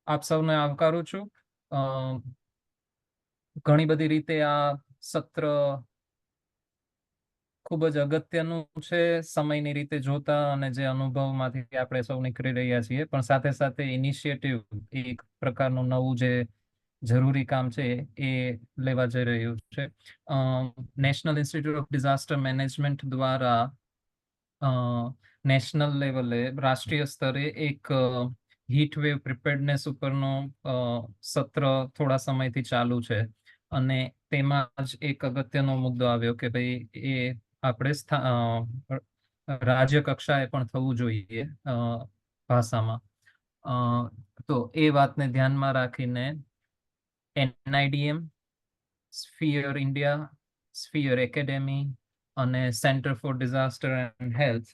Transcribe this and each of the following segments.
આપ સૌને આવકારું છું. અ, ઘણી બધી રીતે આ સત્ર ખૂબ જ અગત્યનું છે સમયની રીતે જોતા, અને જે અનુભવમાંથી આપણે સૌ નીકળી રહ્યા છીએ, પણ સાથે સાથે ઇનિશિયેટિવ એક પ્રકારનું નવું જે જરૂરી કામ છે એ લેવા જઈ રહ્યું છે. National institute of disaster management દ્વારા નેશનલ લેવલે, રાષ્ટ્રીય સ્તરે એક હીટ વેવ પ્રિપેર્ડનેસ ઉપરનો સત્ર થોડા સમયથી ચાલુ છે. અને તેમાં જ એક અગત્યનો મુદ્દો આવ્યો કે ભાઈ એ આપણે રાજ્ય કક્ષાએ પણ થવું જોઈએ ભાષામાં. અ, તો એ વાતને ધ્યાનમાં રાખીને NIDM, sphere India, sphere academy અને centre for disaster and health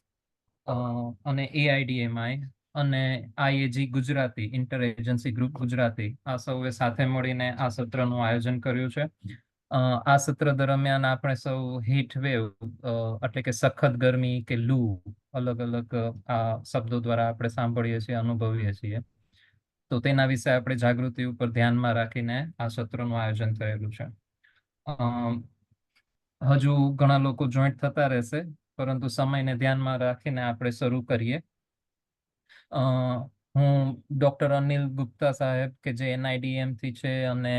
અને AIDMI અને IAG Gujarati, inter agency group Gujarati, આ સૌએ સાથે મળીને આ સત્રનું આયોજન કર્યું છે. આ સત્ર દરમિયાન આપણે સૌ હીટ વેવ એટલે કે સખત ગરમી કે લૂ, અલગ અલગ આ શબ્દો દ્વારા આપણે સાંભળીએ છીએ, અનુભવીએ છીએ. તો તેના વિશે આપણે જાગૃતિ ઉપર ધ્યાનમાં રાખીને આ સત્રનું આયોજન થયેલું છે. હજુ ઘણા લોકો જોઈન્ટ થતા રહેશે, પરંતુ સમયને ધ્યાનમાં રાખીને આપણે શરૂ કરીએ. હું ડૉક્ટર અનિલ ગુપ્તા સાહેબ, કે જે NIDM થી છે અને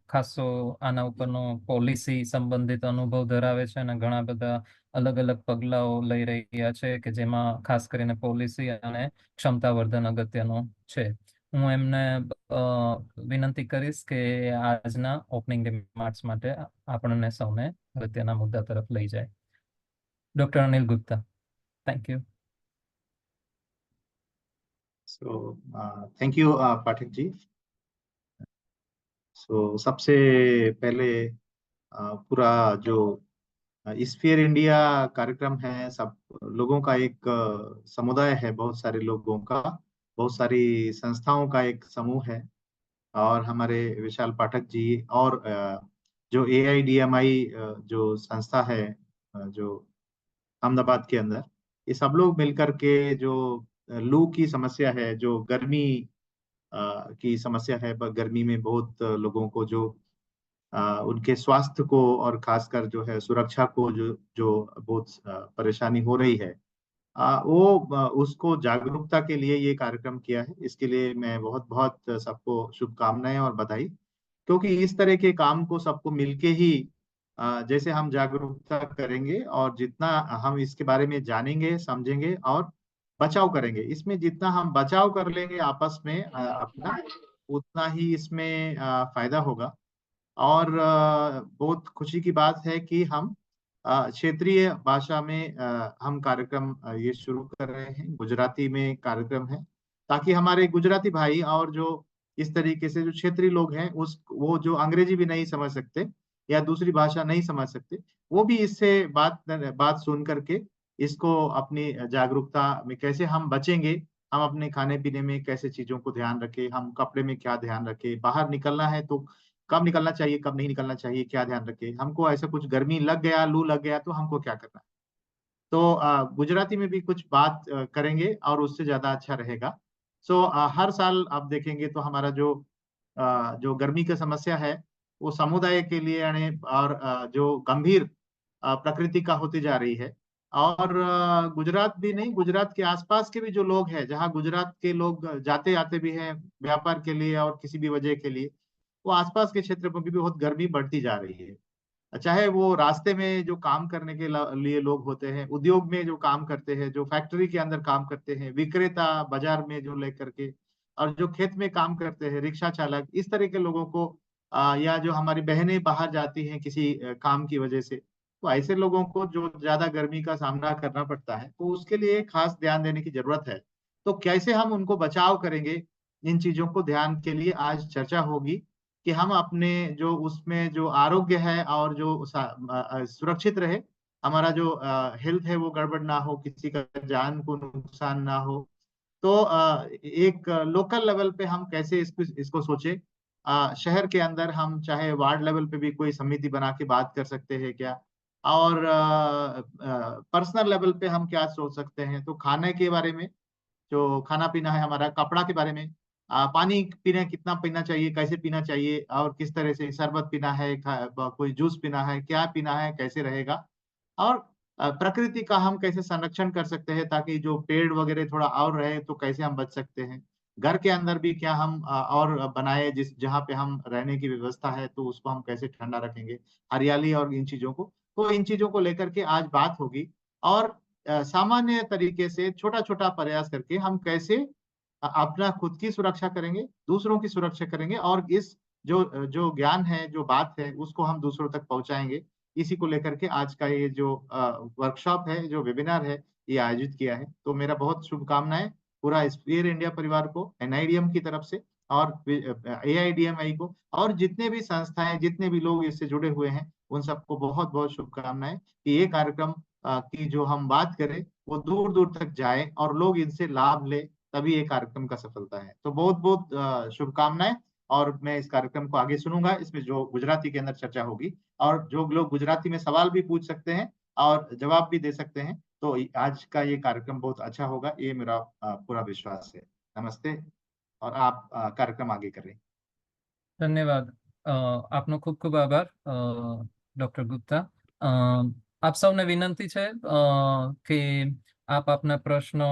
ખાસો આના ઉપરનો પોલિસી સંબંધિત અનુભવ ધરાવે છે અને ઘણા બધા અલગ અલગ પગલાઓ લઈ રહ્યા છે, કે જેમાં ખાસ કરીને પોલિસી અને ક્ષમતાવર્ધન અગત્યનો છે. હું એમને વિનંતી કરીશ કે આજના ઓપનિંગ રિમાર્ક્સ માટે આપણને સૌને અગત્યના મુદ્દા તરફ લઈ જાય. Doctor Anil Gupta, thank you. So thank you Pathak ji. So सबसे पहले पूरा जो स्फीयर इंडिया कार्यक्रम है, सब लोगों का एक समुदाय है, बहुत सारे लोगों का, बहुत सारी संस्थाओं का एक समूह है. और हमारे विशाल पाठक जी और जो AIDMI जो संस्था है जो अहमदाबाद के अंदर, ये सब लोग मिलकर के जो लू की समस्या है, जो गर्मी की समस्या है, गर्मी में बहुत लोगों को जो उनके स्वास्थ्य को और खासकर जो है सुरक्षा को जो जो बहुत परेशानी हो रही है, वो उसको जागरूकता के लिए ये कार्यक्रम किया है. इसके लिए मैं बहुत बहुत सबको शुभकामनाएं और बधाई, क्योंकि इस तरह के काम को सबको मिलके ही जैसे हम जागरूकता करेंगे और जितना हम इसके बारे में जानेंगे, समझेंगे और बचाव करेंगे, इसमें जितना हम बचाव कर लेंगे आपस में अपना, उतना ही इसमें फायदा होगा. और बहुत खुशी की बात है कि हम क्षेत्रीय भाषा में हम कार्यक्रम ये शुरू कर रहे हैं. गुजराती में कार्यक्रम है, ताकि हमारे गुजराती भाई और जो इस तरीके से जो क्षेत्रीय लोग हैं, उस वो जो अंग्रेजी भी नहीं समझ सकते या दूसरी भाषा नहीं समझ सकते, वो भी इससे बात सुन करके इसको अपनी जागरूकता में कैसे हम बचेंगे, हम अपने खाने पीने में कैसे चीजों को ध्यान रखें, हम कपड़े में क्या ध्यान रखें, बाहर निकलना है तो कब निकलना चाहिए, कब नहीं निकलना चाहिए, क्या ध्यान रखें, हमको ऐसा कुछ गर्मी लग गया, लू लग गया तो हमको क्या करना है. तो गुजराती में भी कुछ बात करेंगे और उससे ज्यादा अच्छा रहेगा. सो हर साल आप देखेंगे तो हमारा जो गर्मी की समस्या है, वो समुदाय के लिए और जो गंभीर प्रकृति का होती जा रही है. और गुजरात भी नहीं, गुजरात के आसपास के भी जो लोग हैं, जहाँ गुजरात के लोग जाते आते भी हैं व्यापार के लिए और किसी भी वजह के लिए, वो आसपास के क्षेत्र में भी बहुत गर्मी बढ़ती जा रही है. चाहे वो रास्ते में जो काम करने के लिए लोग होते हैं, उद्योग में जो काम करते हैं, जो फैक्ट्री के अंदर काम करते हैं, विक्रेता बाजार में जो लेकर के, और जो खेत में काम करते हैं, रिक्शा चालक, इस तरह के लोगों को या जो हमारी बहनें बाहर जाती हैं किसी काम की वजह से, तो ऐसे लोगों को जो ज्यादा गर्मी का सामना करना पड़ता है, तो उसके लिए खास ध्यान देने की जरूरत है. तो कैसे हम उनको बचाव करेंगे, इन चीजों को ध्यान के लिए आज चर्चा होगी, कि हम अपने जो उसमें जो आरोग्य है और जो सुरक्षित रहे, हमारा जो हेल्थ है वो गड़बड़ ना हो, किसी का जान को नुकसान ना हो. तो एक लोकल लेवल पे हम कैसे इसको सोचे. शहर के अंदर हम चाहे वार्ड लेवल पे भी कोई समिति बना के बात कर सकते हैं क्या, और पर्सनल लेवल पे हम क्या सोच सकते हैं. तो खाने के बारे में, जो खाना पीना है हमारा, कपड़ा के बारे में, पानी पीने कितना पीना चाहिए, कैसे पीना चाहिए और किस तरह से शरबत पीना है, कोई जूस पीना है, क्या पीना है, कैसे रहेगा और प्रकृति का हम कैसे संरक्षण कर सकते हैं ताकि जो पेड़ वगैरह थोड़ा और रहे तो कैसे हम बच सकते हैं। घर के अंदर भी क्या हम और बनाए जिस जहाँ पे हम रहने की व्यवस्था है तो उसको हम कैसे ठंडा रखेंगे, हरियाली और इन चीज़ों को। तो इन चीज़ों को लेकर के आज बात होगी और सामान्य तरीके से छोटा-छोटा प्रयास करके हम कैसे अपना खुद की सुरक्षा करेंगे, दूसरों की सुरक्षा करेंगे और इस जो ज्ञान है, जो बात है, उसको हम दूसरों तक पहुँचाएँगे। इसी को लेकर के आज का ये जो वर्कशॉप है, जो वेबिनार है, ये आयोजित किया है। तो मेरा बहुत शुभकामनाएँ पूरा स्फीयर इंडिया परिवार को, एनआईडीएम की तरफ से और एआईडीएमआई को और जितने भी संस्थाएँ, जितने भी लोग इससे जुड़े हुए हैं, उन सबको बहुत-बहुत शुभकामनाएँ कि ये कार्यक्रम की जो हम बात करें, वो दूर-दूर तक जाए और लोग इनसे लाभ लें, तभी ये कार्यक्रम का सफलता है। तो बहुत-बहुत शुभकामनाएँ और मैं इस कार्यक्रम को आगे सुनूँगा, इसमें जो गुजराती के अंदर चर्चा होगी और जो लोग गुजराती में सवाल भी पूछ सकते हैं और जवाब भी दे सकते हैं, तो आज का ये कार्यक्रम बहुत अच्छा होगा, ये मेरा पूरा विश्वास है। नमस्ते और आप कार्यक्रम आगे करें। ધન્યવાદ. આપનો ખૂબ ખૂબ આભાર, ડોક્ટર ગુપ્તા. આપ સૌને વિનંતી છે કે આપ આપના પ્રશ્નો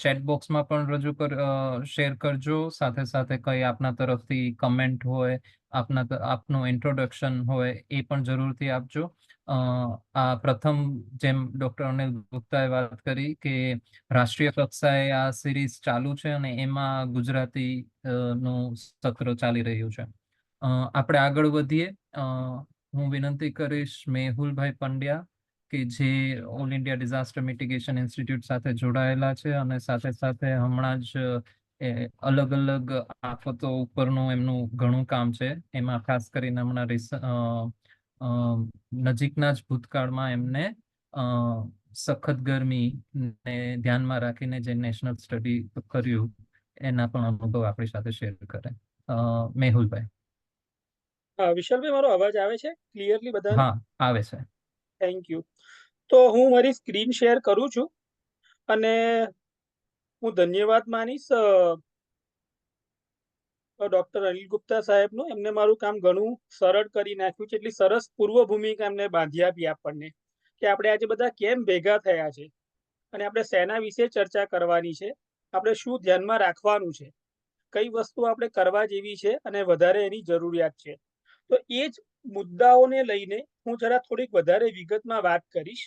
ચેટ બોક્સમાં પણ શેર કરજો. સાથે સાથે કઈ આપના તરફથી કમેન્ટ હોય, આપનું ઇન્ટ્રોડક્શન હોય એ પણ જરૂરથી આપજો. આ પ્રથમ, જેમ ડોક્ટર અનિલ ગુપ્તાએ વાત કરી કે રાષ્ટ્રીય કક્ષાએ આ સિરીઝ ચાલુ છે અને એમાં ગુજરાતી નું સત્ર ચાલી રહ્યું છે. આપણે આગળ વધીએ. હું વિનંતી કરીશ મેહુલભાઈ પંડ્યા કે જે all India disaster mitigation institute સાથે જોડાયેલા છે અને સાથે સાથે હમણાં જ અલગ અલગ આફતો ઉપરનું એમનું ઘણું કામ છે. એમાં ખાસ કરીને હમણાં નજીકના જ ભૂતકાળમાં એમને સખત ગરમીને ધ્યાનમાં રાખીને જે નેશનલ સ્ટડી કર્યું એના પણ અનુભવ આપણી સાથે શેર કરે. મેહુલભાઈ. વિશાલભાઈ, મારો અવાજ આવે છે ક્લિયરલી બધાને? હા, આવે છે. Thank you. તો હું મારી સ્ક્રીન શેર કરું છું અને હું ધન્યવાદ માનીશ ડોક્ટર અનિલ ગુપ્તા સાહેબનું. એમને મારું કામ ઘણું સરળ કરી નાખ્યું છે. એટલી સરસ પૂર્વ ભૂમિકા એમને બાંધી આપી આપણને કે આપણે આજે બધા કેમ ભેગા થયા છે અને આપણે શેના વિશે ચર્ચા કરવાની છે, આપણે શું ધ્યાનમાં રાખવાનું છે, કઈ વસ્તુ આપણે કરવા જેવી છે અને વધારે એની જરૂરિયાત છે. તો એ જ મુદ્દાઓને લઈને હું જરા થોડીક વધારે વિગતમાં વાત કરીશ.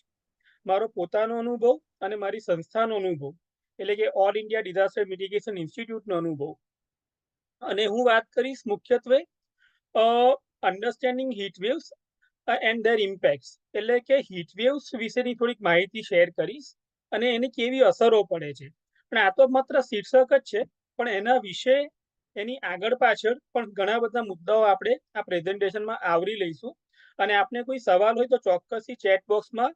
મારો પોતાનો અનુભવ અને મારી સંસ્થાનો અનુભવ, એટલે કે ઓલ ઇન્ડિયા ડિઝાસ્ટર મિટિગેશન ઇન્સ્ટિટ્યૂટનો અનુભવ. અને હું વાત કરીશ મુખ્યત્વે understanding heat waves and there ઇમ્પેક્ટ્સ, એટલે કે હીટ વેવ્સ વિશેની થોડીક માહિતી શેર કરીશ અને એની કેવી અસરો પડે છે. પણ આ તો માત્ર શીર્ષક જ છે, પણ એના વિશે એની આગળ પાછળ પણ ઘણા બધા મુદ્દાઓ આપણે આ પ્રેઝન્ટેશનમાં આવરી લઈશું. અને આપને કોઈ સવાલ હોય તો ચોક્કસથી ચેટ બોક્સમાં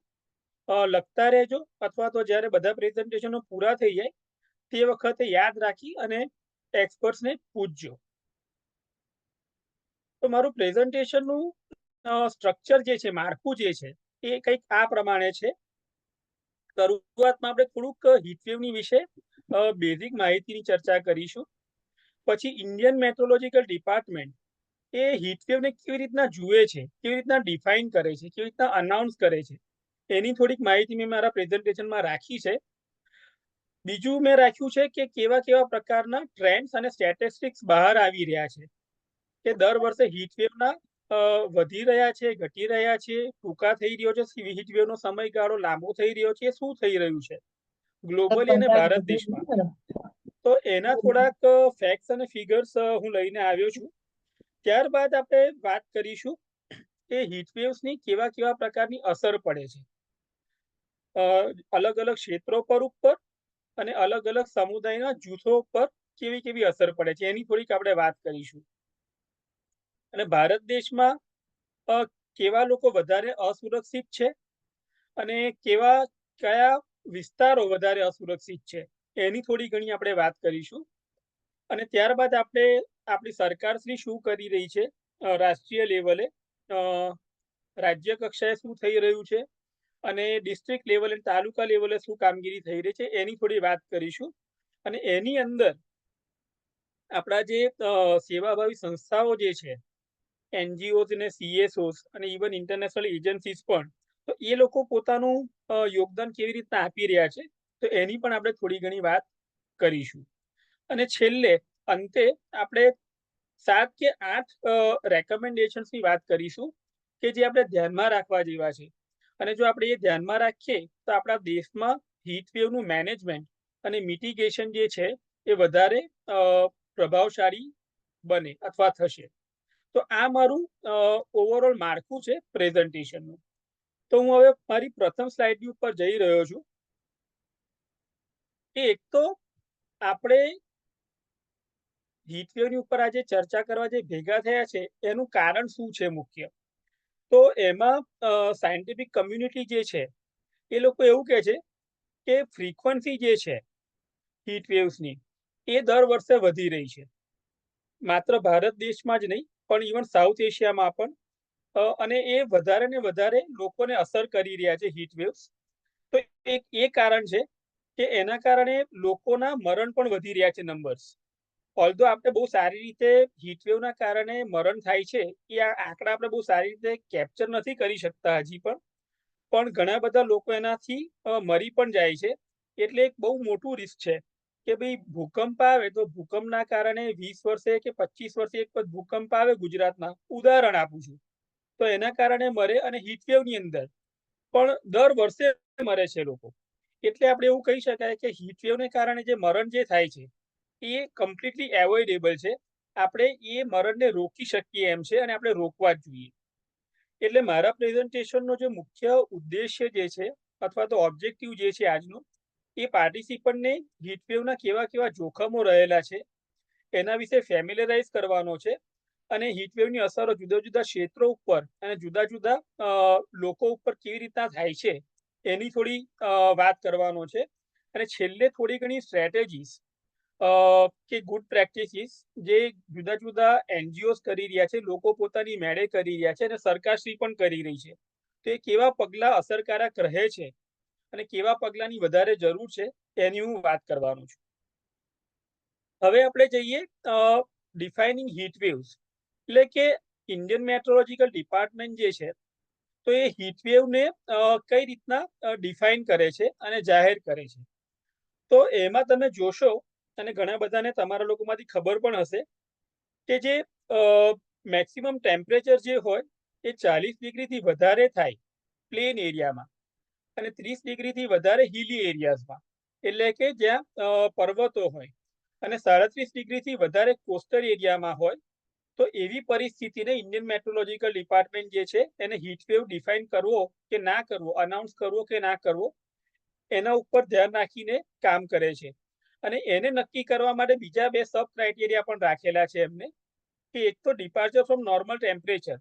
લખતા રહેજો, અથવા તો જ્યારે બધા પ્રેઝન્ટેશનો પૂરા થઈ જાય તે વખતે યાદ રાખી અને એક્સપર્ટ્સને પૂછજો. તો મારું પ્રેઝન્ટેશનનું સ્ટ્રક્ચર જે છે, માળખું જે છે, એ કંઈક આ પ્રમાણે છે. શરૂઆતમાં આપણે થોડુંક હીટવેવની વિશે બેઝિક માહિતીની ચર્ચા કરીશું. પછી ઇન્ડિયન મેટ્રોલોજીકલ ડિપાર્ટમેન્ટ એ હીટવેવને કેવી રીતના જુએ છે, કેવી રીતના ડિફાઇન કરે છે, કેવી રીતના અનાઉન્સ કરે છે, એની થોડીક માહિતી મેં મારા પ્રેઝન્ટેશનમાં રાખી છે. બીજું મેં રાખ્યું છે કે કેવા કેવા પ્રકારના ટ્રેન્ડ્સ અને સ્ટેટિસ્ટિક્સ બહાર આવી રહ્યા છે, કે દર વર્ષે હીટવેવના વધી રહ્યા છે, ઘટી રહ્યા છે, ટૂંકા થઈ રહ્યો છે, હીટવેવનો સમયગાળો લાંબો થઈ રહ્યો છે, શું થઈ રહ્યું છે ગ્લોબલી અને ભારત દેશમાં. તો એના થોડાક ફેક્ટ્સ અને ફિગર્સ હું લઈને આવ્યો છું. ત્યારબાદ આપણે વાત કરીશું કે હીટવેવ્સની કેવા કેવા પ્રકારની અસર પડે છે અલગ અલગ ક્ષેત્રો પર ઉપર અને અલગ અલગ સમુદાયના જૂથો પર કેવી કેવી અસર પડે છે એની થોડીક આપણે વાત કરીશું. અને ભારત દેશમાં કેવા લોકો વધારે અસુરક્ષિત છે અને કયા વિસ્તારો વધારે અસુરક્ષિત છે એની થોડી ઘણી આપણે વાત કરીશું. અને ત્યારબાદ આપણે આપણી સરકારશ્રી શું કરી રહી છે રાષ્ટ્રીય લેવલે, રાજ્ય કક્ષાએ શું થઈ રહ્યું છે અને ડિસ્ટ્રિક્ટ લેવલે, તાલુકા લેવલે શું કામગીરી થઈ રહી છે એની થોડી વાત કરીશું. અને એની અંદર આપણા જે સેવાભાવી સંસ્થાઓ જે છે, NGOs અને CSOs અને ઇવન ઇન્ટરનેશનલ એજન્સીસ પણ, તો એ લોકો પોતાનું યોગદાન કેવી રીતના આપી રહ્યા છે, તો એની પણ આપણે થોડી ઘણી વાત કરીશું. અને છેલ્લે અંતે આપણે 7 કે 8 રેકમેન્ડેશન્સની વાત કરીશું કે જે આપણે ધ્યાનમાં રાખવા જેવા છે. અને જો આપણે એ ધ્યાનમાં રાખીએ તો આપણા દેશમાં હીટવેવનું મેનેજમેન્ટ અને મિટિગેશન જે છે એ વધારે પ્રભાવશાળી બને અથવા થશે. તો આ મારું ઓવરઓલ માળખું છે પ્રેઝન્ટેશનનું. તો હું હવે મારી પ્રથમ સ્લાઇડની ઉપર જઈ રહ્યો છું. કે એક તો આપણે હીટવેવની ઉપર આજે ચર્ચા કરવા જે ભેગા થયા છે એનું કારણ શું છે મુખ્ય. તો એમાં સાયન્ટિફિક કમ્યુનિટી જે છે એ લોકો એવું કહે છે કે ફ્રીક્વન્સી જે છે હીટવેવ્સની એ દર વર્ષે વધી રહી છે. માત્ર ભારત દેશમાં જ નહીં પણ ઇવન સાઉથ એશિયામાં પણ, અને એ વધારે ને વધારે લોકોને અસર કરી રહ્યા છે હીટવેવ્સ. તો એક એ કારણ છે કે એના કારણે લોકોના મરણ પણ વધી રહ્યા છે નંબર્સ. ઓલ્ધો આપણે બહુ સારી રીતે હીટવેવના કારણે મરણ થાય છે એ આંકડા આપણે બહુ સારી રીતે કેપ્ચર નથી કરી શકતા હજી પણ ઘણા બધા લોકો એનાથી મરી પણ જાય છે. એટલે એક બહુ મોટું રિસ્ક છે કે ભાઈ ભૂકંપ આવે તો ભૂકંપના કારણે 20 વર્ષે કે 25 વર્ષે એક ભૂકંપ આવે ગુજરાતમાં, ઉદાહરણ આપું છું, તો એના કારણે મરે. અને હીટવેવની અંદર પણ દર વર્ષે મરે છે લોકો. એટલે આપણે એવું કહી શકાય કે હીટવેવને કારણે જે મરણ જે થાય છે એ કમ્પ્લીટલી એવોઇડેબલ છે. આપણે એ મરણને રોકી શકીએ એમ છે અને આપણે રોકવા જ જોઈએ. એટલે મારા પ્રેઝન્ટેશનનો જે મુખ્ય ઉદ્દેશ્ય જે છે અથવા તો ઓબ્જેક્ટિવ જે છે આજનો, એ પાર્ટિસિપન્ટને હીટવેવના કેવા કેવા જોખમો રહેલા છે એના વિશે ફેમિલિયરાઇઝ કરવાનો છે. અને હીટવેવની અસરો જુદા જુદા ક્ષેત્રો ઉપર અને જુદા જુદા લોકો ઉપર કેવી રીતના થાય છે એની થોડી વાત કરવાનો છે. અને છેલ્લે થોડી ઘણી સ્ટ્રેટેજીસ કે ગુડ પ્રેક્ટિસીસ જે જુદા જુદા NGOs કરી રહ્યા છે, લોકો પોતાની મેળે કરી રહ્યા છે અને સરકારશ્રી પણ કરી રહી છે, તો એ કેવા પગલાં અસરકારક રહે છે અને કેવા પગલાંની વધારે જરૂર છે એની હું વાત કરવાનો છું. હવે આપણે જઈએ ડિફાઇનિંગ હીટવેવ્સ. એટલે કે ઇન્ડિયન મેટ્રોલોજીકલ ડિપાર્ટમેન્ટ જે છે તો એ હીટવેવને કઈ રીતના ડિફાઇન કરે છે અને જાહેર કરે છે. તો એમાં તમે જોશો અને ઘણા બધાને તમારા લોકોમાંથી ખબર પણ હશે કે જે મેક્સિમમ ટેમ્પરેચર જે હોય એ 40 ડિગ્રીથી વધારે થાય પ્લેન એરિયામાં અને 30 ડિગ્રીથી વધારે હિલી એરિયાઝમાં, એટલે કે જ્યાં પર્વતો હોય, અને 37 ડિગ્રીથી વધારે કોસ્ટલ એરિયામાં હોય. તો એવી પરિસ્થિતિને ઇન્ડિયન મેટ્રોલોજીકલ ડિપાર્ટમેન્ટ જે છે એને હીટવેવ ડિફાઇન કરવો કે ના કરવો, અનાઉન્સ કરવો કે ના કરવો, એના ઉપર ધ્યાન રાખીને કામ કરે છે. અને એને નક્કી કરવા માટે બીજા 2 સબ ક્રાઇટેરિયા પણ રાખેલા છે એમને, કે એક તો ડિપાર્ચર ફ્રોમ નોર્મલ ટેમ્પરેચર,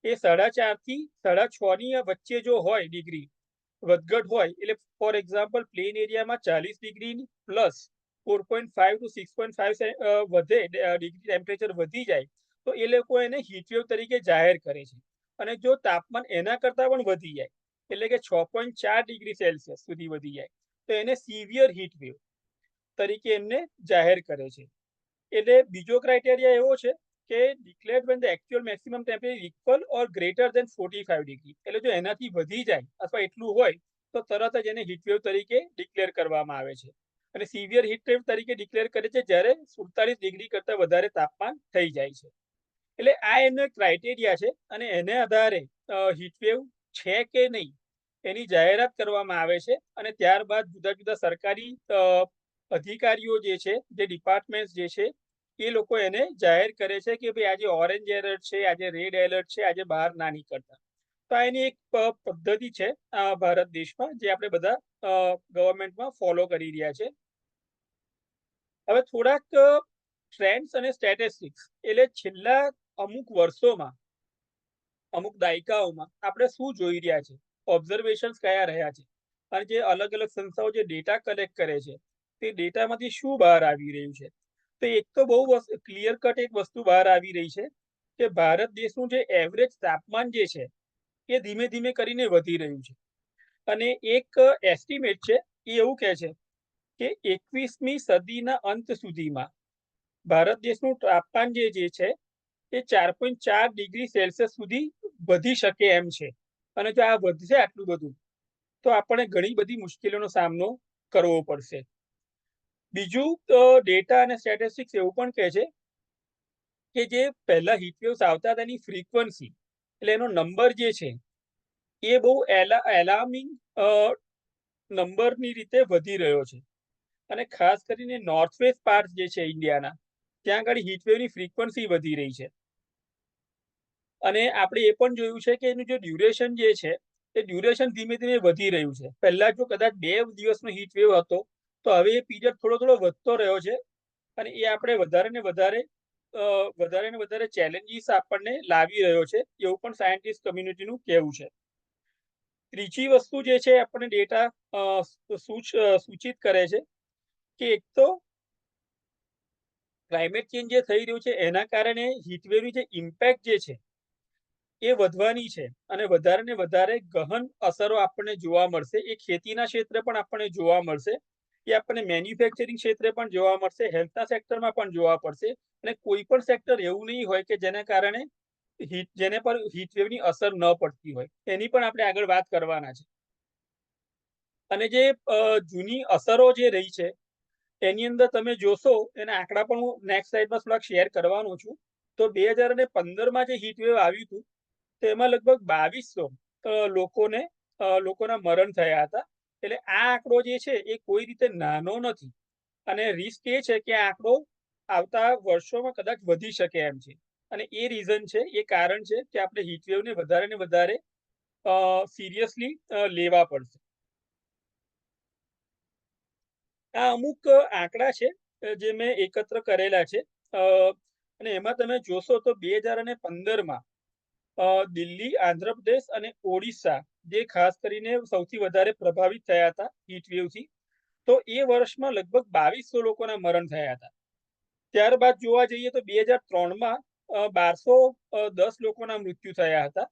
એ 4.5 થી 6.5 ની વચ્ચે જો હોય ડિગ્રી વધઘટ હોય, એટલે ફોર એક્ઝામ્પલ પ્લેન એરિયામાં 40 ડિગ્રી પ્લસ 4.5 to 6.5 વધે ડિગ્રી ટેમ્પરેચર વધી જાય તો એ લોકો એને હીટવેવ તરીકે જાહેર કરે છે. અને જો તાપમાન એના કરતા પણ વધી જાય, એટલે કે 6.4 ડિગ્રી સેલ્સિયસ સુધી વધી જાય, તો એને સિવિયર હીટવેવ તરીકે એમને જાહેર કરે છે. એટલે બીજો ક્રાઇટેરિયા એવો છે કે declared when the actual maximum temperature equal or greater than 45 degree, એટલે જો એનાથી વધી જાય અથવા એટલું હોય તો તરત જ એને હીટવેવ તરીકે ડિક્લેર કરવામાં આવે છે. અને સિવિયર હીટવેવ તરીકે ડિક્લેર કરે છે જ્યારે 47 ડિગ્રી કરતા વધારે તાપમાન થઈ જાય છે. એટલે આ એનો ક્રાઇટેરિયા છે અને એને આધારે હીટવેવ છે કે નહીં એની જાહેરાત કરવામાં આવે છે. અને ત્યારબાદ જુદા જુદા સરકારી અધિકારીઓ જે છે, જે ડિપાર્ટમેન્ટ જે છે, એ લોકો એને જાહેર કરે છે કે ભાઈ આજે ઓરેન્જ એલર્ટ છે, આજે રેડ એલર્ટ છે, આજે બહાર ના નીકળતા. તો એની એક પદ્ધતિ છે ભારત દેશમાં જે આપણે બધા ગવર્મેન્ટમાં ફોલો કરી રહ્યા છે. હવે થોડાક ટ્રેન્ડ્સ અને સ્ટેટિસ્ટિક્સ, એટલે છેલ્લા અમુક વર્ષોમાં, અમુક દાયકાઓમાં આપણે શું જોઈ રહ્યા છે, ઓબ્ઝર્વેશન્સ કયા રહ્યા છે, અને જે અલગ અલગ સંસ્થાઓ જે ડેટા કલેક્ટ કરે છે તે ડેટામાંથી શું બહાર આવી રહ્યું છે. તો એક તો બહુ ક્લિયર કટ એક વસ્તુ બહાર આવી રહી છે કે ભારત દેશનું જે એવરેજ તાપમાન જે છે એ ધીમે ધીમે કરીને વધી રહ્યું છે. અને એક એસ્ટિમેટ છે એ એવું કહે છે કે 21મી સદીના અંત સુધીમાં ભારત દેશનું તાપમાન જે છે એ 4.4 ડિગ્રી સેલ્સિયસ સુધી વધી શકે એમ છે, અને જો આ વધશે આટલું બધું તો આપણે ઘણી બધી મુશ્કેલીઓનો સામનો કરવો પડશે. બીજું ડેટા અને સ્ટેટિસ્ટિક્સ એવું પણ કહે છે કે જે પહેલા હીટવેવ્સ આવતા હતા એની ફ્રીક્વન્સી એટલે એનો નંબર જે છે એ બહુ એલાર્મિંગ નંબરની રીતે વધી રહ્યો છે, અને ખાસ કરીને નોર્થ વેસ્ટ પાર્ટ જે છે ઇન્ડિયાના ત્યાં આગળ હીટવેવની ફ્રીક્વન્સી વધી રહી છે. અને આપણે એ પણ જોયું છે કે એનું જે ડ્યુરેશન જે છે એ ડ્યુરેશન ધીમે ધીમે વધી રહ્યું છે. પહેલા જો કદાચ 2 દિવસનો હીટવેવ હતો તો હવે એ પીરિયડ થોડો થોડો વધતો રહ્યો છે, અને એ આપણે વધારે ને વધારે ચેલેન્જીસ આપણને લાવી રહ્યો છે એવું પણ સાયન્ટિસ્ટ કમ્યુનિટીનું કહેવું છે. ત્રીજી વસ્તુ જે છે આપણને ડેટા સૂચિત કરે છે કે એક તો ક્લાઇમેટ ચેન્જ જે થઈ રહ્યું છે એના કારણે હીટવેવની જે ઇમ્પેક્ટ જે છે એ વધવાની છે, અને વધારે ને વધારે ગહન અસરો આપણને જોવા મળશે. એ ખેતીના ક્ષેત્રે પણ આપણને જોવા મળશે, એ આપણને મેન્યુફેક્ચરિંગ ક્ષેત્રે પણ જોવા મળશે, હેલ્થના સેક્ટરમાં પણ જોવા પડશે, અને કોઈ પણ સેક્ટર એવું નહીં હોય કે જેને કારણે જેને પર હીટવેવની અસર ન પડતી હોય. એની પણ આપણે આગળ વાત કરવાના છે. અને જે જૂની અસરો જે રહી છે એની અંદર તમે જોશો, એના આંકડા પણ હું નેક્સ્ટ સ્લાઇડમાં થોડાક શેર કરવાનો છું. તો 2015માં જે હીટવેવ આવ્યું હતું તેમાં લગભગ 2200 લોકોના મરણ થયા હતા. એટલે આ આંકડો જે છે એ કોઈ રીતે નાનો નથી, અને રિસ્ક એ છે કે આ આંકડો આવતા વર્ષોમાં કદાચ વધી શકે એમ છે. અને એ રીઝન છે, એ કારણ છે કે આપણે હીટવેવને વધારે ને વધારે સિરિયસલી લેવા પડશે. આ અમુક આંકડા છે જે મેં એકત્ર કરેલા છે, અને એમાં તમે જોશો તો 2015માં દિલ્હી, આંધ્રપ્રદેશ અને ઓડિશા જે ખાસ કરીને સૌથી વધારે પ્રભાવિત થયા હતા હીટવેવથી, તો એ વર્ષમાં લગભગ 2200 લોકોના મરણ થયા હતા. ત્યારબાદ જોવા જઈએ તો 2003માં 1210 લોકોના મૃત્યુ થયા હતા,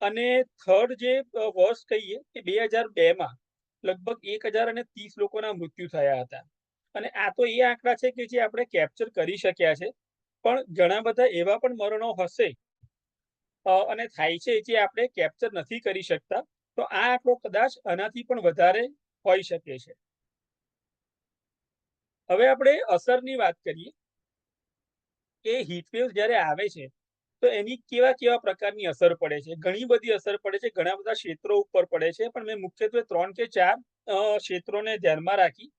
અને થર્ડ જે વર્ષ કહીએ કે 2002માં લગભગ 1030 લોકોના મૃત્યુ થયા હતા. અને આ તો એ આંકડા છે કે જે આપણે કેપ્ચર કરી શક્યા છે, પણ ઘણા બધા એવા પણ મરણો હશે અને થાય છે જે આપણે કેપ્ચર નથી કરી શકતા. તો આ આંકડો કદાચ આનાથી પણ વધારે હોઈ શકે છે. હવે આપણે અસરની વાત કરીએ કે હીટવેવ જ્યારે આવે છે તો એની કેવા કેવા પ્રકારની અસર પડે છે. ઘણી બધી અસર પડે છે, ઘણા બધા ક્ષેત્રો ઉપર પડે છે, પણ મેં મુખ્યત્વે 3 કે 4 ક્ષેત્રોને ધ્યાનમાં રાખી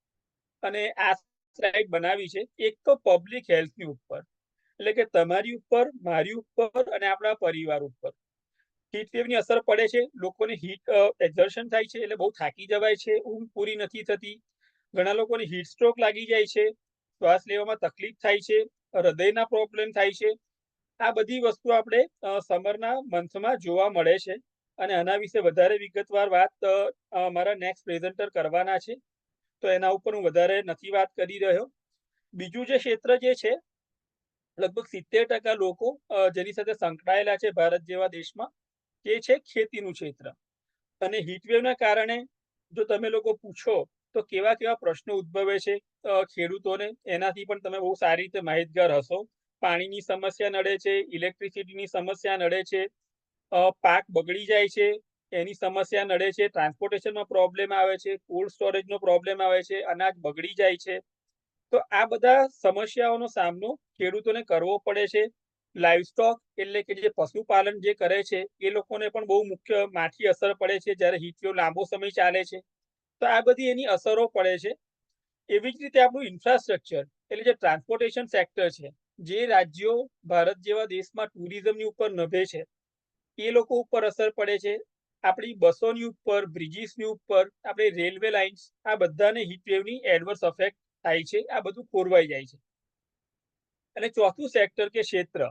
અને આ સ્લાઇડ બનાવી છે. એક તો પબ્લિક હેલ્થની ઉપર, એટલે કે તમારી ઉપર, મારી ઉપર અને આપણા પરિવાર ઉપર હીટવેવની અસર પડે છે. લોકોને હીટ એક્ઝર્શન થાય છે, એટલે બહુ થાકી જવાય છે, ઊંઘ પૂરી નથી થતી, ઘણા લોકોને હીટ સ્ટ્રોક લાગી જાય છે, શ્વાસ લેવામાં તકલીફ થાય છે, હૃદયના પ્રોબ્લેમ થાય છે. આ બધી વસ્તુ આપણે સમરના મંથમાં જોવા મળે છે, અને આના વિશે વધારે વિગતવાર વાત મારા નેક્સ્ટ પ્રેઝન્ટર કરવાના છે, તો એના ઉપર હું વધારે નથી વાત કરી રહ્યો. બીજું જે ક્ષેત્ર જે છે, લગભગ 70% લોકો જેની સાથે સંકળાયેલા છે ભારત જેવા દેશમાં, તે છે ખેતીનું ક્ષેત્ર. અને હીટવેવના કારણે જો તમે લોકો પૂછો તો કેવા કેવા પ્રશ્નો ઉદ્ભવે છે ખેડૂતોને, એનાથી પણ તમે બહુ સારી રીતે માહિતગાર હશો. પાણીની સમસ્યા નડે છે, ઇલેક્ટ્રિસિટીની સમસ્યા નડે છે, પાક બગડી જાય છે એની સમસ્યા નડે છે, ટ્રાન્સપોર્ટેશનમાં પ્રોબ્લેમ આવે છે, કોલ્ડ સ્ટોરેજનો પ્રોબ્લેમ આવે છે, અનાજ બગડી જાય છે. તો આ બધા સમસ્યાઓનો સામનો ખેડૂતોને કરવો પડે છે. લાઇવસ્ટોક એટલે કે જે પશુપાલન જે કરે છે એ લોકોને પણ બહુ મુખ્ય માઠી અસર પડે છે જ્યારે હીટવેવ લાંબો સમય ચાલે છે. તો આ બધી એની અસરો પડે છે. એવી જ રીતે આપણું ઇન્ફ્રાસ્ટ્રક્ચર એટલે જે ટ્રાન્સપોર્ટેશન સેક્ટર છે, જે રાજ્યો ભારત જેવા દેશમાં ટુરિઝમની ઉપર નભે છે એ લોકો ઉપર અસર પડે છે. આપણી બસોની ઉપર, બ્રિજીસની ઉપર, આપણી રેલવે લાઇન્સ, આ બધાને હીટવેવની એડવર્સ અફેક્ટ થાય છે. આ બધું ખોરવાઈ જાય છે. અને ચોથું સેક્ટર કે ક્ષેત્ર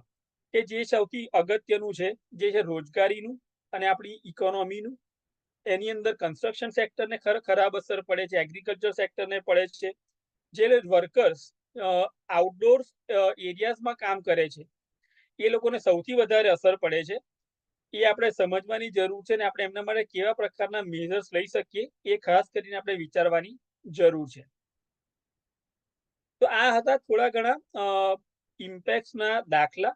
કે જે સૌથી અગત્યનું છે, જે છે રોજગારીનું અને આપણી ઇકોનોમીનું. એની અંદર કન્સ્ટ્રક્શન સેક્ટરને ખરાબ અસર પડે છે, એગ્રીકલ્ચર સેક્ટરને પડે છે. જે વર્કર્સ આઉટડોર એરિયાઝમાં કામ કરે છે એ લોકોને સૌથી વધારે અસર પડે છે. એ આપણે સમજવાની જરૂર છે, ને આપણે એમના માટે કેવા પ્રકારના મેજર્સ લઈ શકીએ એ ખાસ કરીને આપણે વિચારવાની જરૂર છે. તો આ હતા થોડા ઘણા ઇમ્પેક્ટ્સના દાખલા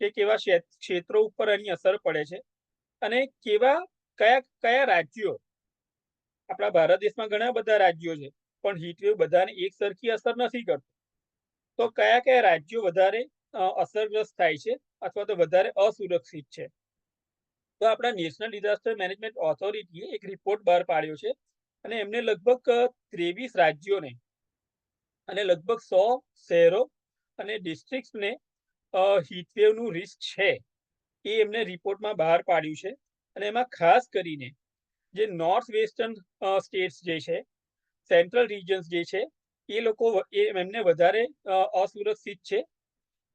કે કેવા ક્ષેત્રો ઉપર એની અસર પડે છે અને કયા કયા રાજ્યો, આપણા ભારત દેશમાં ઘણા બધા રાજ્યો છે પણ હીટવેવ બધાને એક સરખી અસર નથી કરતો. તો કયા કયા રાજ્યો વધારે અસરગ્રસ્ત થાય છે અથવા તો વધારે અસુરક્ષિત છે? તો આપણા નેશનલ ડિઝાસ્ટર મેનેજમેન્ટ ઓથોરિટીએ એક રિપોર્ટ બહાર પાડ્યો છે અને એમને લગભગ 23 રાજ્યોને અને લગભગ 100 શહેરો અને ડિસ્ટ્રિક્ટ્સને હીટવેવનું રિસ્ક છે એ એમને રિપોર્ટમાં બહાર પાડ્યું છે. અને એમાં ખાસ કરીને જે નોર્થ વેસ્ટર્ન સ્ટેટ્સ જે છે, સેન્ટ્રલ રિજન્સ જે છે, એ લોકો એમને વધારે અસુરક્ષિત છે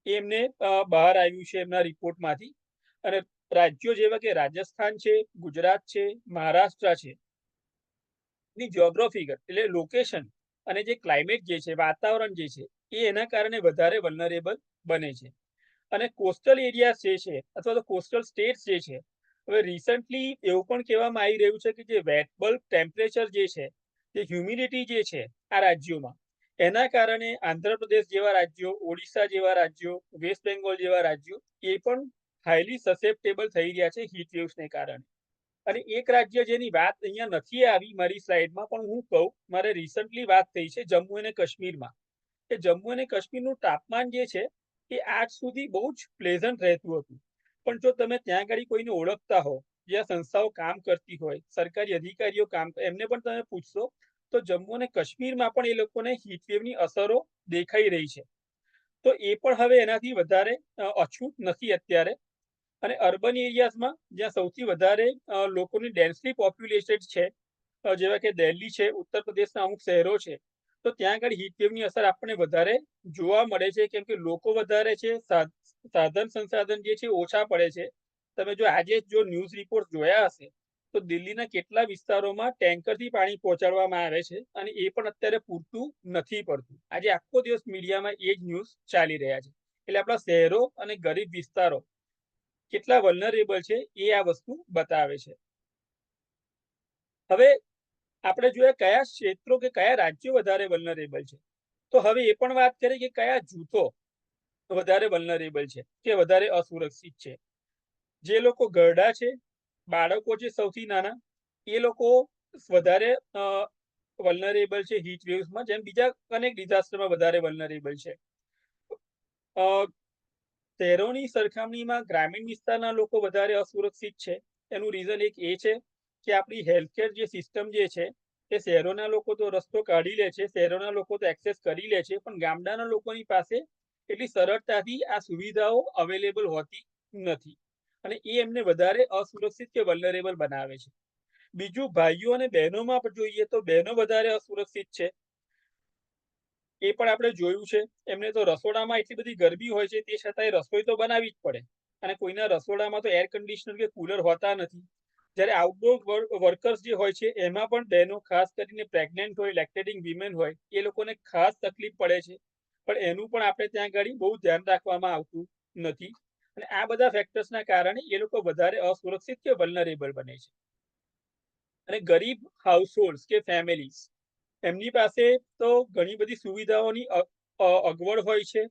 એ એમને બહાર આવ્યું છે એમના રિપોર્ટમાંથી. અને રાજ્યો જેવા કે રાજસ્થાન છે, ગુજરાત છે, મહારાષ્ટ્ર છે, ની જ્યોગ્રાફિકલ એટલે લોકેશન અને જે ક્લાઇમેટ જે છે, વાતાવરણ જે છે, એ એના કારણે વધારે વલ્નરેબલ બને છે. અને કોસ્ટલ એરિયા જે છે અથવા તો કોસ્ટલ સ્ટેટ્સ જે છે, હવે રિસન્ટલી એવું પણ કહેવામાં આવી રહ્યું છે કે જે વેટ બલ્બ ટેમ્પરેચર જે છે, જે હ્યુમિડિટી જે છે આ રાજ્યોમાં, એના કારણે આંધ્રપ્રદેશ જેવા રાજ્યો, ઓડિશા જેવા રાજ્યો, વેસ્ટ બેંગોલ જેવા રાજ્યો એ પણ હાઈલી સસેપ્ટેબલ થઈ રહ્યા છે હીટવેવ્સને કારણે. અને એક રાજ્ય જેની વાત અહીંયા નથી આવી મારી સ્લાઇડમાં, પણ હું કહું, મારે રિસન્ટલી વાત થઈ છે જમ્મુ અને કાશ્મીરમાં. કે જમ્મુ અને કાશ્મીરનું તાપમાન જે છે એ આજ સુધી બહુ જ પ્લેઝન્ટ રહેતું હતું. પણ જો તમે ત્યાં આગળ કોઈને ઓળખતા હો, જ્યાં સંસ્થાઓ કામ કરતી હોય, સરકારી અધિકારીઓ કામ, એમને પણ તમે પૂછશો તો જમ્મુ અને કાશ્મીરમાં પણ એ લોકોને હીટવેવની અસરો દેખાઈ રહી છે. તો એ પણ હવે એનાથી વધારે અછૂત નથી અત્યારે. અને અર્બન એરિયાઝમાં જ્યાં સૌથી વધારે લોકોની ડેન્સલી પોપ્યુલેટેડ છે, જેવા કે દિલ્હી છે, ઉત્તર પ્રદેશના અમુક શહેરો છે, તો ત્યાં આગળ હીટવેવની અસર આપણને વધારે જોવા મળે છે કેમ કે લોકો વધારે છે, સાધન સંસાધન જે છે ઓછા પડે છે. તમે જો આજે જો ન્યૂઝ રિપોર્ટ જોયા હશે તો દિલ્હીના કેટલા વિસ્તારોમાં ટેન્કરથી પાણી પહોંચાડવામાં આવે છે અને એ પણ અત્યારે પૂરતું નથી પડતું. આજે આખો દિવસ મીડિયામાં એ જ ન્યૂઝ ચાલી રહ્યા છે. એટલે આપણા શહેરો અને ગરીબ વિસ્તારો કેટલા વલ્નરેબલ છે એ આ વસ્તુ બતાવે છે. હવે આપણે જોઈએ કયા ક્ષેત્રો કે કયા રાજ્યો વધારે વલ્નરેબલ છે. તો હવે એ પણ વાત કરીએ કે કયા જૂથો વધારે વલ્નરેબલ છે કે વધારે અસુરક્ષિત છે. જે લોકો ઘરડા છે, બાળકો છે સૌથી નાના, એ લોકો વધારે વલ્નરેબલ છે હીટ વેવ્સમાં, જેમ બીજા અનેક ડિઝાસ્ટરમાં વધારે વલ્નરેબલ છે. શહેરોની સરખામણીમાં ગ્રામીણ વિસ્તારના લોકો વધારે અસુરક્ષિત છે. એનું રીઝન એક એ છે કે આપણી હેલ્થકેર જે સિસ્ટમ જે છે એ શહેરોના લોકો તો રસ્તો કાઢી લે છે, શહેરોના લોકો તો એક્સેસ કરી લે છે, પણ ગામડાના લોકોની પાસે એટલી સરળતાથી આ સુવિધાઓ અવેલેબલ હોતી નથી અને એ એમને વધારે અસુરક્ષિત કે વલ્નરેબલ બનાવે છે. બીજું, ભાઈઓ અને બહેનોમાં જોઈએ તો બહેનો વધારે અસુરક્ષિત છે. એ પણ આપણે જોયું છે. એમને તો રસોડામાં એટલી બધી ગરમી હોય છે તે છતાંય રસોઈ તો બનાવવી જ પડે અને કોઈના રસોડામાં તો એર કન્ડિશનર કે કુલર હોતા નથી. જ્યારે આઉટડોર વર્કર્સ જે હોય છે એમાં પણ બહેનો, ખાસ કરીને પ્રેગ્નેન્ટ હોય, લેક્ટેટિંગ વિમેન હોય, એ લોકોને ખાસ તકલીફ પડે છે. પણ એનું પણ આપણે ત્યાં આગળ બહુ ધ્યાન રાખવામાં આવતું નથી અને આ બધા ફેક્ટર્સના કારણે એ લોકો વધારે અસુરક્ષિત કે વલ્નરેબલ બને છે. અને ગરીબ હાઉસહોલ્ડ કે ફેમિલીઝ, એમની પાસે તો ઘણી બધી સુવિધાઓની અગવડ હોય છે.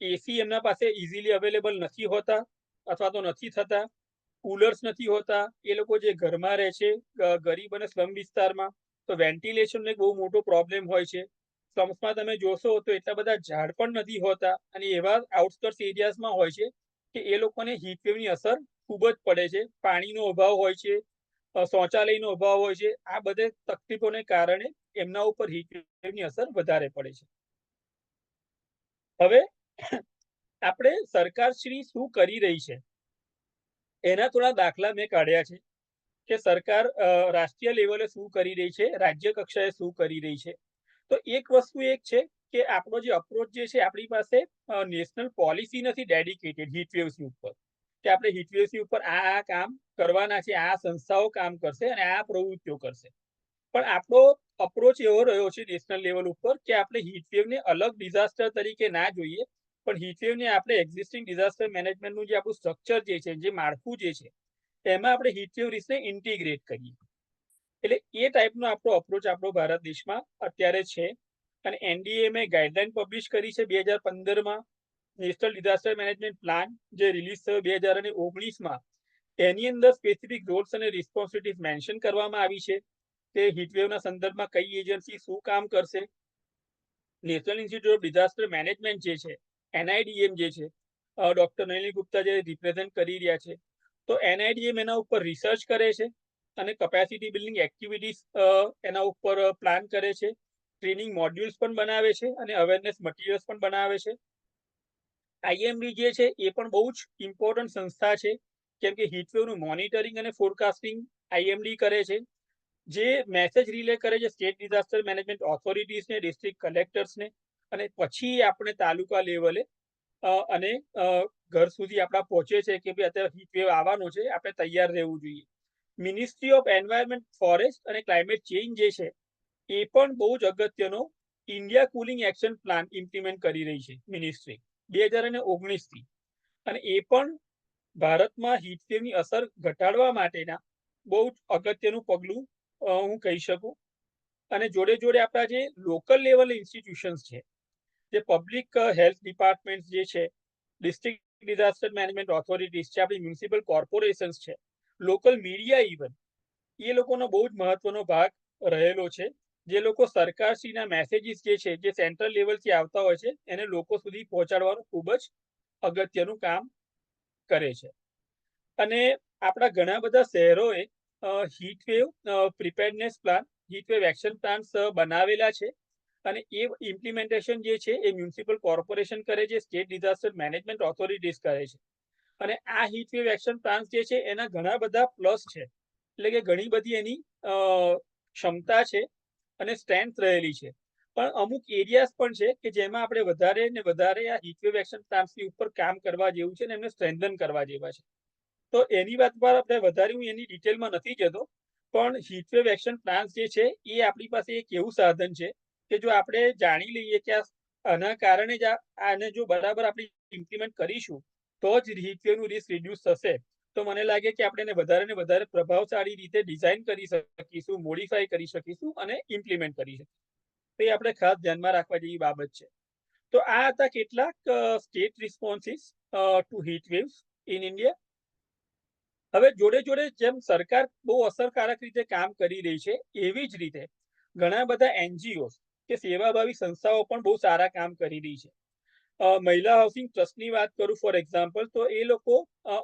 એસી એમના પાસે ઇઝીલી અવેલેબલ નથી હોતા અથવા તો નથી થતા, કુલર્સ નથી હોતા. એ લોકો જે ઘરમાં રહે છે ગરીબ અને સ્લમ વિસ્તારમાં, તો વેન્ટિલેશનનો એક બહુ મોટો પ્રોબ્લેમ હોય છે. સ્લમ્સમાં તમે જોશો તો એટલા બધા ઝાડ પણ નથી હોતા અને એવા આઉટસ્કર્ટ્સ એરિયાઝમાં હોય છે કે એ લોકોને હીટવેવની અસર ખૂબ જ પડે છે. પાણીનો અભાવ હોય છે, શૌચાલયનો અભાવ હોય છે. આ બધે તકલીફોને કારણે એમના ઉપર હીટવેવની અસર વધારે પડે છે. હવે આપણે સરકારશ્રી શું કરી રહી છે એના થોડા દાખલા મેં કાઢ્યા છે કે સરકાર રાષ્ટ્રીય લેવલે શું કરી રહી છે, રાજ્ય કક્ષાએ શું કરી રહી છે. તો એક વસ્તુ એક છે કે આપણો જે અપ્રોચ જે છે, આપણી પાસે નેશનલ પોલિસી નથી ડેડિકેટેડ હીટવેવ્સની ઉપર કે આપણે હીટવેવ્સની ઉપર આ કામ કરવાના છે, આ સંસ્થાઓ કામ કરશે અને આ પ્રવૃત્તિઓ કરશે. પણ આપણો અપ્રોચ એવો રહ્યો છે નેશનલ લેવલ ઉપર કે આપણે હીટવેવને અલગ ડિઝાસ્ટર તરીકે ના જોઈએ, પણ હીટવેવને આપણે એક્ઝિસ્ટિંગ ડિઝાસ્ટર મેનેજમેન્ટનું જે આપણું સ્ટ્રક્ચર જે છે, જે માળખું જે છે, એમાં આપણે હીટવેવ રિસ્કને ઇન્ટિગ્રેટ કરીએ. એટલે એ ટાઈપનો આપણો અપ્રોચ આપણો ભારત દેશમાં અત્યારે છે. અને NDMA ગાઈડલાઈન પબ્લિશ કરી છે 2015માં. નેશનલ ડિઝાસ્ટર મેનેજમેન્ટ પ્લાન જે રિલીઝ થયો 2019માં, એની અંદર સ્પેસિફિક રોલ્સ અને રિસ્પોન્સિબિલિટીઝ મેન્શન કરવામાં આવી છે કે હીટવેવના સંદર્ભમાં કઈ એજન્સી શું કામ કરશે. National institute of disaster management જે છે, NIDM જે છે, ડોક્ટર નલિની ગુપ્તા જે રિપ્રેઝેન્ટ કરી રહ્યા છે, તો NIDM એના ઉપર રિસર્ચ કરે છે અને કેપેસિટી બિલ્ડિંગ એક્ટિવિટીઝ એના ઉપર પ્લાન કરે છે, ટ્રેનિંગ મોડ્યુલ્સ પણ બનાવે છે અને અવેરનેસ મટીરિયલ્સ પણ બનાવે છે. IMD જે છે એ પણ બહુ જ ઇમ્પોર્ટન્ટ સંસ્થા છે, કેમ કે હીટવેવનું મોનિટરિંગ અને ફોરકાસ્ટિંગ IMD કરે છે, જે મેસેજ રિલે કરે છે સ્ટેટ ડિઝાસ્ટર મેનેજમેન્ટ ઓથોરિટીઝને, ડિસ્ટ્રિક્ટ કલેક્ટર્સને, અને પછી આપણે તાલુકા લેવલે અને ઘર સુધી આપણા પહોંચે છે કે ભાઈ અત્યારે હીટવેવ આવવાનો છે, આપણે તૈયાર રહેવું જોઈએ. મિનિસ્ટ્રી ઓફ એન્વાયરમેન્ટ, ફોરેસ્ટ અને ક્લાઇમેટ ચેન્જ જે છે એ પણ બહુ જ અગત્યનો India cooling action plan implement કરી રહી છે મિનિસ્ટ્રી 2019થી, અને એ પણ ભારતમાં હીટવેવની અસર ઘટાડવા માટેના બહુ જ અગત્યનું પગલું હું કહી શકું. અને જોડે જોડે આપણા જે લોકલ લેવલ ઇન્સ્ટિટ્યુશન્સ છે, જે પબ્લિક હેલ્થ ડિપાર્ટમેન્ટ જે છે, ડિસ્ટ્રિક્ટ ડિઝાસ્ટર મેનેજમેન્ટ ઓથોરિટીઝ છે, આપણી મ્યુનિસિપલ કોર્પોરેશન્સ છે, લોકલ મીડિયા ઇવન, એ લોકોનો બહુ જ મહત્વનો ભાગ રહેલો છે, જે લોકો સરકારશ્રીના મેસેજીસ જે છે, જે સેન્ટ્રલ લેવલથી આવતા હોય છે, એને લોકો સુધી પહોંચાડવાનું ખૂબ જ અગત્યનું કામ કરે છે. અને આપણા ઘણા બધા શહેરોએ heatwave preparedness plan, heatwave action plans બનાવેલા છે, અને એ ઇમ્પ્લિમેન્ટેશન જે છે એ મ્યુનિસિપલ કોર્પોરેશન કરે છે, સ્ટેટ ડિઝાસ્ટર મેનેજમેન્ટ ઓથોરિટીઝ કરે છે. અને આ હીટવેવ એક્શન પ્લાન્સ જે છે એના ઘણા બધા પ્લસ છે, એટલે કે ઘણી બધી એની ક્ષમતા છે અને સ્ટ્રેન્થ રહેલી છે. પણ અમુક એરિયાઝ પણ છે કે જેમાં આપણે વધારે ને વધારે આ હીટવેવ એક્શન પ્લાન્સની ઉપર કામ કરવા જેવું છે ને એમને સ્ટ્રેન્થન કરવા જેવા છે. તો એની વાત પર આપણે વધારે હું એની ડિટેલમાં નથી જતો, પણ હીટવેવ એક્શન પ્લાન્સ જે છે એ આપણી પાસે એક એવું સાધન છે કે જો આપણે જાણી લઈએ કે આના કારણે જ આને જો બરાબર આપણે ઇમ્પ્લિમેન્ટ કરીશું તો જ હીટવેવનું રિસ્ક રિડ્યુસ થશે. તો મને લાગે કે આપણે એને વધારે ને વધારે પ્રભાવશાળી રીતે ડિઝાઇન કરી શકીશું, મોડિફાઈ કરી શકીશું અને ઇમ્પ્લિમેન્ટ કરી શકીશું. તો એ આપણે ખાસ ધ્યાનમાં રાખવા જેવી બાબત છે. તો આ હતા કેટલાક state responses to heatwaves in India. હવે જોડે જોડે જેમ સરકાર બહુ અસરકારક રીતે કામ કરી રહી છે, એવી જ રીતે ઘણા બધા NGO કે સેવાભાવી સંસ્થાઓ પણ બહુ સારા કામ કરી રહી છે. મહિલા હાઉસિંગ ટ્રસ્ટની વાત કરું ફોર એક્ઝામ્પલ, તો એ લોકો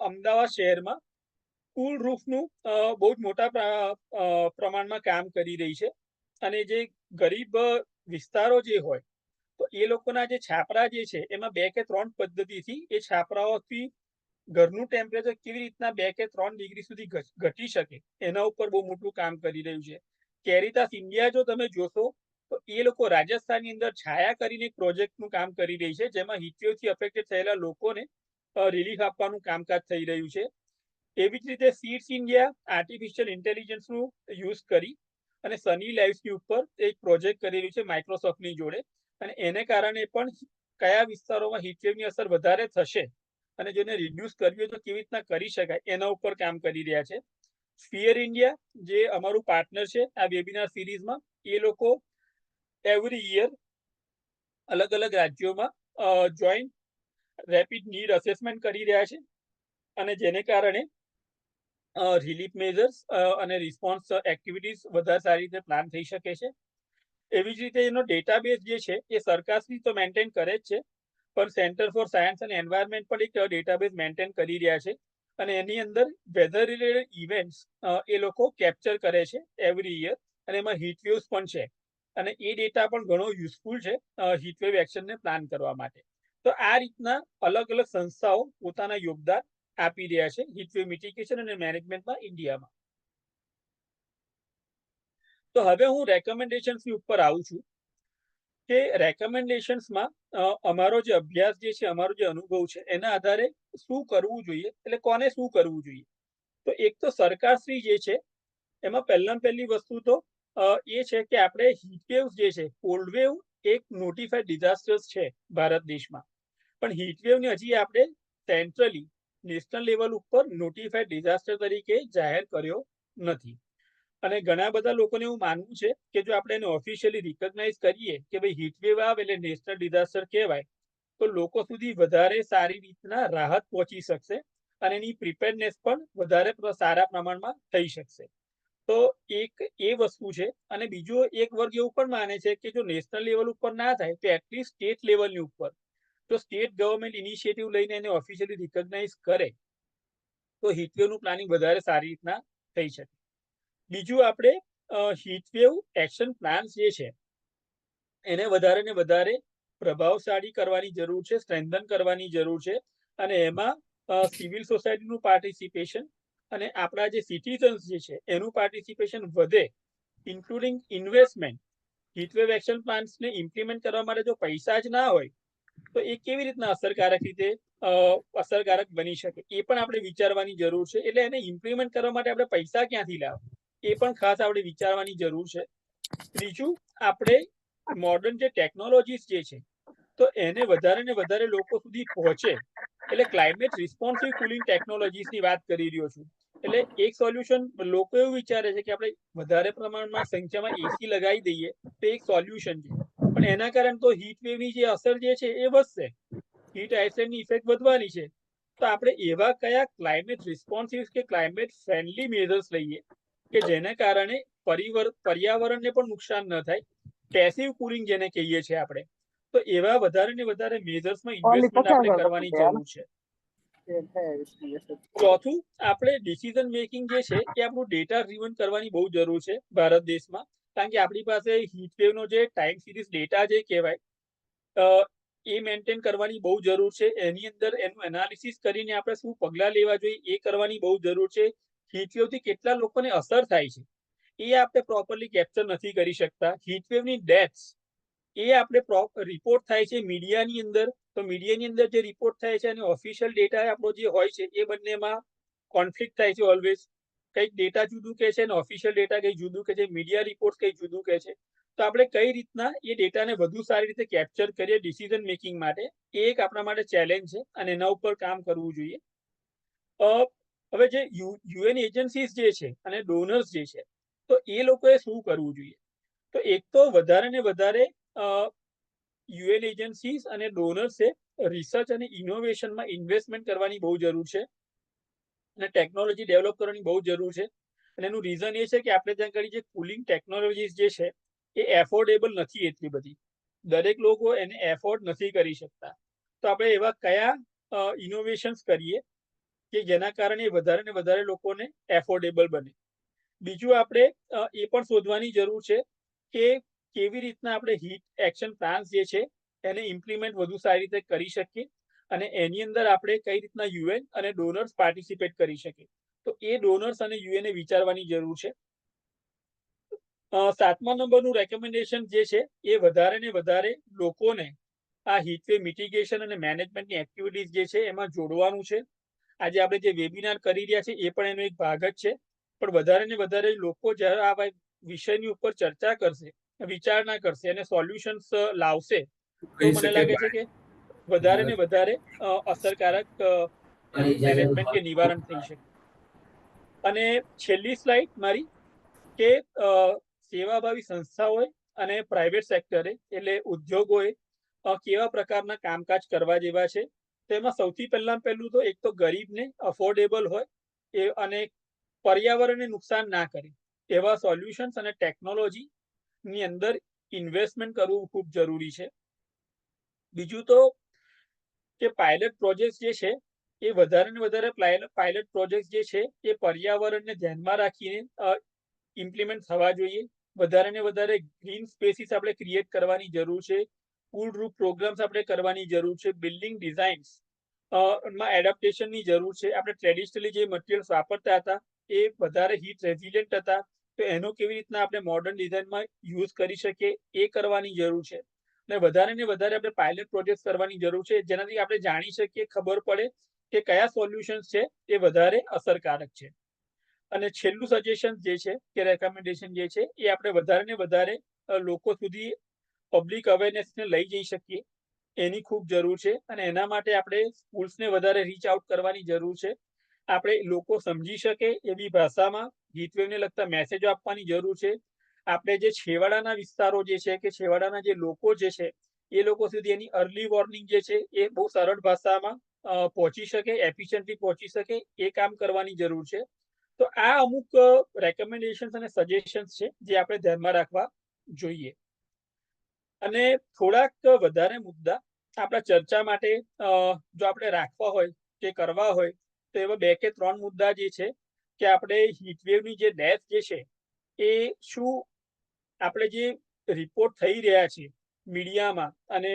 અમદાવાદ શહેરમાં કુલ રૂફનું બહુ જ મોટા પ્રમાણમાં કામ કરી રહી છે. અને જે ગરીબ વિસ્તારો જે હોય તો એ લોકોના જે છાપરા જે છે એમાં 2 કે 3 પદ્ધતિથી એ છાપરાઓથી ઘરનું ટેમ્પરેચર કેવી રીતના 2 કે 3 ડિગ્રી સુધી ઘટી શકે એના ઉપર બહુ મોટું કામ કરી રહ્યું છે. કેરીતાસ ઇન્ડિયા જો તમે જોશો તો એ લોકો રાજસ્થાનની અંદર છાયા કરીને એક પ્રોજેક્ટનું કામ કરી રહી છે, જેમાં હીટવેવથી અફેક્ટેડ થયેલા લોકોને રિલીફ આપવાનું કામકાજ થઈ રહ્યું છે. એવી જ રીતે સીડ્સ ઇન્ડિયા આર્ટિફિશિયલ ઇન્ટેલિજન્સનું યુઝ કરી અને સની લાઇવ્સની ઉપર એક પ્રોજેક્ટ કરી રહ્યું છે માઇક્રોસોફ્ટની જોડે, અને એને કારણે પણ કયા વિસ્તારોમાં હીટવેવની અસર વધારે થશે અને જેને રિડ્યુસ કરવી હોય તો કેવી રીતના કરી શકાય એના ઉપર કામ કરી રહ્યા છે. સ્ફિયર ઇન્ડિયા જે અમારું પાર્ટનર છે આ વેબિનાર સિરીઝમાં, એ લોકો એવરી યર અલગ અલગ રાજ્યોમાં જોઈન્ટ રેપિડ નીડ અસેસમેન્ટ કરી રહ્યા છે, અને જેને કારણે રિલીફ મેજર્સ અને રિસ્પોન્સ એક્ટિવિટીઝ વધારે સારી રીતે પ્લાન થઈ શકે છે. એવી જ રીતે એનો ડેટાબેઝ જે છે એ સરકારશ્રી તો મેન્ટેન કરે જ છે, પણ સેન્ટર ફોર સાયન્સ અને એન્વાયરમેન્ટ પણ એક ડેટાબેઝ મેન્ટેન કરી રહ્યા છે, અને એની અંદર વેધર રિલેટેડ ઇવેન્ટ્સ એ લોકો કેપ્ચર કરે છે એવરી યર, અને એમાં હીટવેવ્સ પણ છે, અને એ ડેટા પણ ઘણો યુઝફુલ છે હીટવેવ એક્શનને પ્લાન કરવા માટે. તો આ રીતના અલગ અલગ સંસ્થાઓ પોતાના યોગદાન આપી રહ્યા છે હીટવેવ મિટિગેશન અને મેનેજમેન્ટમાં ઇન્ડિયામાં. તો હવે હું રેકમેન્ડેશન્સની ઉપર આવું છું કે રેકમેન્ડેશન્સમાં અમારો જે અભ્યાસ જે છે, અમારો જે અનુભવ છે, એના આધારે શું કરવું જોઈએ, એટલે કોને શું કરવું જોઈએ. તો એક તો સરકારશ્રી જે છે એમાં પહેલી વસ્તુ તો એ છે કે આપણે હીટવેવ્સ જે છે, કોલ્ડ વેવ એક નોટિફાઈડ ડિઝાસ્ટર્સ છે ભારત દેશમાં, પણ હીટવેવને હજી આપણે સેન્ટ્રલી નેશનલ લેવલ ઉપર નોટિફાઈડ ડિઝાસ્ટર તરીકે જાહેર કર્યો નથી. અને ઘણા બધા લોકોને એવું માનવું છે કે જો આપણે એને ઓફિશિયલી રિકોગ્નાઇઝ કરીએ કે ભાઈ હીટવેવ આવે એટલે નેશનલ ડિઝાસ્ટર કહેવાય, તો લોકો સુધી વધારે સારી રીતના રાહત પહોંચી શકશે અને એની પ્રિપેરનેસ પણ વધારે સારા પ્રમાણમાં થઈ શકશે. તો એક એ વસ્તુ છે. અને બીજો એક વર્ગ એવું પણ માને છે કે જો નેશનલ લેવલ ઉપર ના થાય તો એટલીસ્ટ સ્ટેટ લેવલની ઉપર તો સ્ટેટ ગવર્મેન્ટ ઇનિશિયેટિવ લઈને એને ઓફિશિયલી રિકોગ્નાઇઝ કરે તો હીટવેવનું પ્લાનિંગ વધારે સારી રીતના થઈ શકે. બીજું આપણે હીટવેવ એક્શન પ્લાન્સ જે છે એને વધારે ને વધારે પ્રભાવશાળી કરવાની જરૂર છે, સ્ટ્રેન્થન કરવાની જરૂર છે. અને એમાં સિવિલ સોસાયટીનું પાર્ટિસિપેશન અને આપણા જે સિટીઝન્સ જે છે એનું પાર્ટિસિપેશન વધે, ઇન્ક્લુડિંગ ઇન્વેસ્ટમેન્ટ. હીટવેવ એક્શન પ્લાન્સને ઇમ્પ્લિમેન્ટ કરવા માટે જો પૈસા જ ના હોય તો એ કેવી રીતના અસરકારક રીતે અસરકારક બની શકે એ પણ આપણે વિચારવાની જરૂર છે. એટલે એને ઇમ્પ્લિમેન્ટ કરવા માટે આપણે પૈસા ક્યાંથી લાવવા એ પણ ખાસ આપણે વિચારવાની જરૂર છે. ત્રીજું, આપણે મોડર્ન જે ટેકનોલોજીસ જે છે તો એને વધારે ને વધારે લોકો સુધી પહોંચે, એટલે ક્લાઇમેટ રિસ્પોન્સિવ કુલિંગ ટેકનોલોજીસની વાત કરી રહ્યો છું. એટલે એક સોલ્યુશન લોકો એવું વિચારે છે કે આપણે વધારે પ્રમાણમાં સંખ્યામાં એસી લગાવી દઈએ તો એક સોલ્યુશન છે, પણ એના કારણે તો હીટ વેવની જે અસર જે છે એ વધશે, હીટ આઇસલેન્ડની ઇફેક્ટ વધવાની છે. તો આપણે એવા કયા ક્લાઇમેટ રિસ્પોન્સિવ કે ક્લાઇમેટ ફ્રેન્ડલી મેજર્સ લઈએ કે જેને કારણે પર્યાવરણને પણ નુકસાન ન થાય, પેસિવ કુલિંગ જેને કહીએ છીએ આપણે, તો એવા વધારે ને વધારે મેજર્સમાં ઇન્વેસ્ટમેન્ટ આપણે કરવાની જરૂર છે. ચોથું, આપણે ડિસિઝન મેકિંગ જે છે એ આપણું ડેટા ડ્રીવન કરવાની બહુ જરૂર છે ભારત દેશમાં, કારણ કે આપણી પાસે હીટવેવનો જે ટાઈમ સિરીઝ ડેટા જે કહેવાય એ મેન્ટેન કરવાની બહુ જરૂર છે. એની અંદર એનું એનાલિસિસ કરીને આપણે શું પગલાં લેવા જોઈએ એ કરવાની બહુ જરૂર છે. હીટવેવથી કેટલા લોકોને અસર થાય છે એ આપણે પ્રોપરલી કેપ્ચર નથી કરી શકતા. હીટવેવની ડેથ્સ એ આપણે રિપોર્ટ થાય છે મીડિયાની અંદર, તો મીડિયાની અંદર જે રિપોર્ટ થાય છે અને ઓફિશિયલ ડેટા આપણો જે હોય છે એ બંનેમાં કોન્ફ્લિક્ટ થાય છે ઓલવેઝ. કંઈક ડેટા જુદું કહે છે અને ઓફિશિયલ ડેટા કંઈક જુદું કહે છે, મીડિયા રિપોર્ટ કંઈક જુદું કહે છે. તો આપણે કઈ રીતના એ ડેટાને વધુ સારી રીતે કેપ્ચર કરીએ ડિસિઝન મેકિંગ માટે, એ એક આપણા માટે ચેલેન્જ છે અને એના ઉપર કામ કરવું જોઈએ. હવે જે યુએન એજન્સીસ જે છે અને ડોનર્સ જે છે તો એ લોકોએ શું કરવું જોઈએ? તો એક તો વધારે ને વધારે યુએન એજન્સીસ અને ડોનર્સે રિસર્ચ અને ઇનોવેશનમાં ઇન્વેસ્ટમેન્ટ કરવાની બહુ જરૂર છે અને ટેકનોલોજી ડેવલપ કરવાની બહુ જરૂર છે. અને એનું રીઝન એ છે કે આપણે ત્યાં કરી જે કુલિંગ ટેકનોલોજીસ જે છે એ એફોર્ડેબલ નથી એટલી બધી, દરેક લોકો એને એફોર્ડ નથી કરી શકતા. તો આપણે એવા કયા ઇનોવેશન્સ કરીએ કે જેના કારણે વધારે ને વધારે લોકોને એફોર્ડેબલ બને. બીજું, આપણે એ પણ શોધવાની જરૂર છે કે કેવી રીતના આપણે હીટ એક્શન પ્લાન્સ જે છે એને ઇમ્પ્લિમેન્ટ વધુ સારી રીતે કરી શકીએ અને એની અંદર આપણે કઈ રીતના યુએન અને ડોનર્સ પાર્ટિસિપેટ કરી શકીએ. તો એ ડોનર્સ અને યુએનએ વિચારવાની જરૂર છે. 7મા નંબરનું રેકમેન્ડેશન જે છે એ વધારે ને વધારે લોકોને આ હીટવેવ મિટિગેશન અને મેનેજમેન્ટની એક્ટિવિટીઝ જે છે એમાં જોડવાનું છે. આજે આપણે જે વેબિનાર કરી રહ્યા છે એ પણ એનો એક ભાગ જ છે, પણ વધારે ને વધારે લોકો જ્યારે આ વિષયની ઉપર ચર્ચા કરશે, વિચારણા કરશે અને સોલ્યુશન્સ લાવશે તો મને લાગે છે કે વધારે ને વધારે અસરકારક એનું મેનેજમેન્ટ કે નિવારણ થઈ શકે. અને છેલ્લી સ્લાઇડ મારી કે સેવાભાવી સંસ્થાઓએ અને પ્રાઇવેટ સેક્ટરે એટલે ઉદ્યોગોએ કેવા પ્રકારના કામકાજ કરવા જેવા છે. તેમાં સૌથી પહેલું તો એક તો ગરીબને અફોર્ડેબલ હોય એ અને પર્યાવરણને નુકસાન ના કરે એવા સોલ્યુશન્સ અને ટેકનોલોજીની અંદર ઇન્વેસ્ટમેન્ટ કરવું ખૂબ જરૂરી છે. બીજું તો કે પાયલટ પ્રોજેક્ટ જે છે એ વધારે ને વધારે પાયલટ પ્રોજેક્ટ જે છે એ પર્યાવરણને ધ્યાનમાં રાખીને ઇમ્પ્લિમેન્ટ થવા જોઈએ. વધારે ને વધારે ગ્રીન સ્પેસીસ આપણે ક્રિએટ કરવાની જરૂર છે. કુલ રૂફ પ્રોગ્રામ્સ આપણે કરવાની જરૂર છે. બિલ્ડિંગ ડિઝાઇન્સ માં એડપ્ટેશનની જરૂર છે. આપણે ટ્રેડિશનલી જે મટીરિયલ્સ વાપરતા હતા એ વધારે હીટ રેઝિલિયન્ટ હતા, તો એનો કેવી રીતના આપણે મોડર્ન ડિઝાઇનમાં યુઝ કરી શકીએ એ કરવાની જરૂર છે. અને વધારે ને વધારે આપણે પાયલટ પ્રોજેક્ટ કરવાની જરૂર છે જેનાથી આપણે જાણી શકીએ, ખબર પડે કે કયા સોલ્યુશન્સ છે એ વધારે અસરકારક છે. અને છેલ્લું સજેશન જે છે કે રેકમેન્ડેશન જે છે એ આપણે વધારે ને વધારે લોકો સુધી પબ્લિક અવેરનેસને લઈ જઈ શકીએ એની ખૂબ જરૂર છે. અને એના માટે આપણે સ્કૂલ્સને વધારે રીચ આઉટ કરવાની જરૂર છે. આપણે લોકો સમજી શકે એવી ભાષામાં હીટવેવ ને લગતા મેસેજો આપવાની જરૂર છે. આપણે જે છેવાડાના વિસ્તારો જે છે કે છેવાડાના જે લોકો જે છે એ લોકો સુધી એની અર્લી વોર્નિંગ જે છે એ બહુ સરળ ભાષામાં પહોંચી શકે, એફિશિયન્ટલી પહોંચી શકે, એ કામ કરવાની જરૂર છે. તો આ અમુક રેકમેન્ડેશન્સ અને સજેશન્સ છે જે આપણે ધ્યાનમાં રાખવા જોઈએ. અને થોડાક વધારે મુદ્દા આપણા ચર્ચા માટે જો આપણે રાખવા હોય કે કરવા હોય તો એવા 2 કે 3 મુદ્દા જે છે કે આપણે હીટવેવની જે ડેથ જે છે એ શું આપણે જે રિપોર્ટ થઈ રહ્યા છે મીડિયામાં અને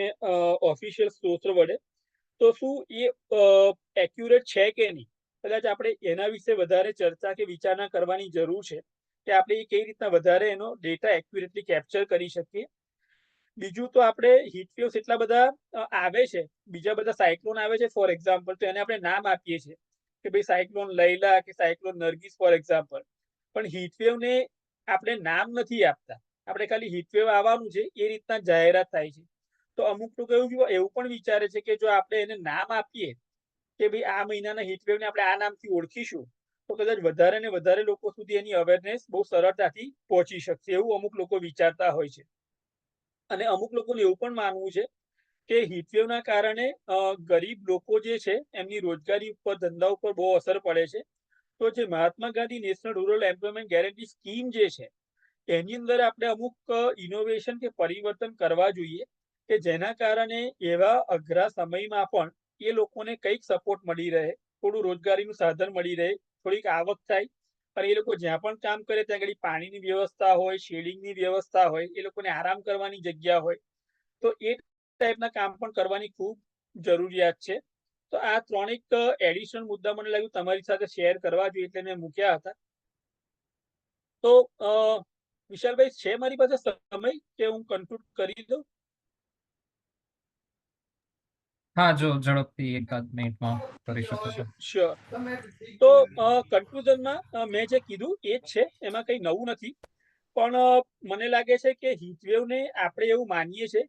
ઓફિશિયલ સ્ત્રોત વડે, તો શું એ એક્યુરેટ છે કે નહીં, કદાચ આપણે એના વિશે વધારે ચર્ચા કે વિચારણા કરવાની જરૂર છે કે આપણે એ કઈ રીતના વધારે એનો ડેટા એક્યુરેટલી કેપ્ચર કરી શકીએ. બીજું તો આપણે હીટવેવ્સ એટલા બધા આવે છે, બીજા બધા સાયક્લોન આવે છે ફોર એક્ઝામ્પલ, તો એને આપણે નામ આપીએ છીએ કે ભાઈ સાયક્લોન લૈલા કે સાયક્લોન નરગીસ ફોર એક્ઝામ્પલ, પણ હીટવેવને આપણે નામ નથી આપતા. આપણે ખાલી હીટવેવ આવવાનું છે એ રીતના જાહેરાત થાય છે. તો અમુક લોકો એવું પણ વિચારે છે કે જો આપણે એને નામ આપીએ કે ભાઈ આ મહિનાના હીટવેવને આપણે આ નામથી ઓળખીશું તો કદાચ વધારે ને વધારે લોકો સુધી એની અવેરનેસ બહુ સરળતાથી પહોંચી શકશે, એવું અમુક લોકો વિચારતા હોય છે. અને અમુક લોકોને એવું પણ માનવું છે કે હીટવેવના કારણે ગરીબ લોકો જે છે એમની રોજગારી ઉપર, ધંધા ઉપર બહુ અસર પડે છે. તો જે Mahatma Gandhi national rural employment guarantee scheme જે છે એની અંદર આપણે અમુક ઇનોવેશન કે પરિવર્તન કરવા જોઈએ કે જેના કારણે એવા અઘરા સમયમાં પણ એ લોકોને કંઈક સપોર્ટ મળી રહે, થોડું રોજગારીનું સાધન મળી રહે, થોડીક આવક થાય, અને એ લોકો જ્યાં પણ કામ કરે ત્યાં આગળ પાણીની વ્યવસ્થા હોય, શેડિંગની વ્યવસ્થા હોય, એ લોકોને આરામ કરવાની જગ્યા હોય, તો એ ટાઈપના કામ પણ કરવાની ખૂબ જરૂરિયાત છે. તો આ 3 એડિશનલ મુદ્દા મને લાગ્યું તમારી સાથે શેર કરવા જોઈએ એટલે મેં મૂક્યા હતા. તો વિશાલભાઈ, છે મારી પાસે સમય કે હું કન્ક્લુડ કરી દઉં? હા, જો ઝડપથી 1-8 મિનિટમાં કરી શકો છો. શ્યોર. તો કન્ક્લુઝનમાં મેં જે કીધું એ જ છે, એમાં કંઈ નવું નથી. પણ મને લાગે છે કે હીટવેવને આપણે એવું માનીએ છીએ,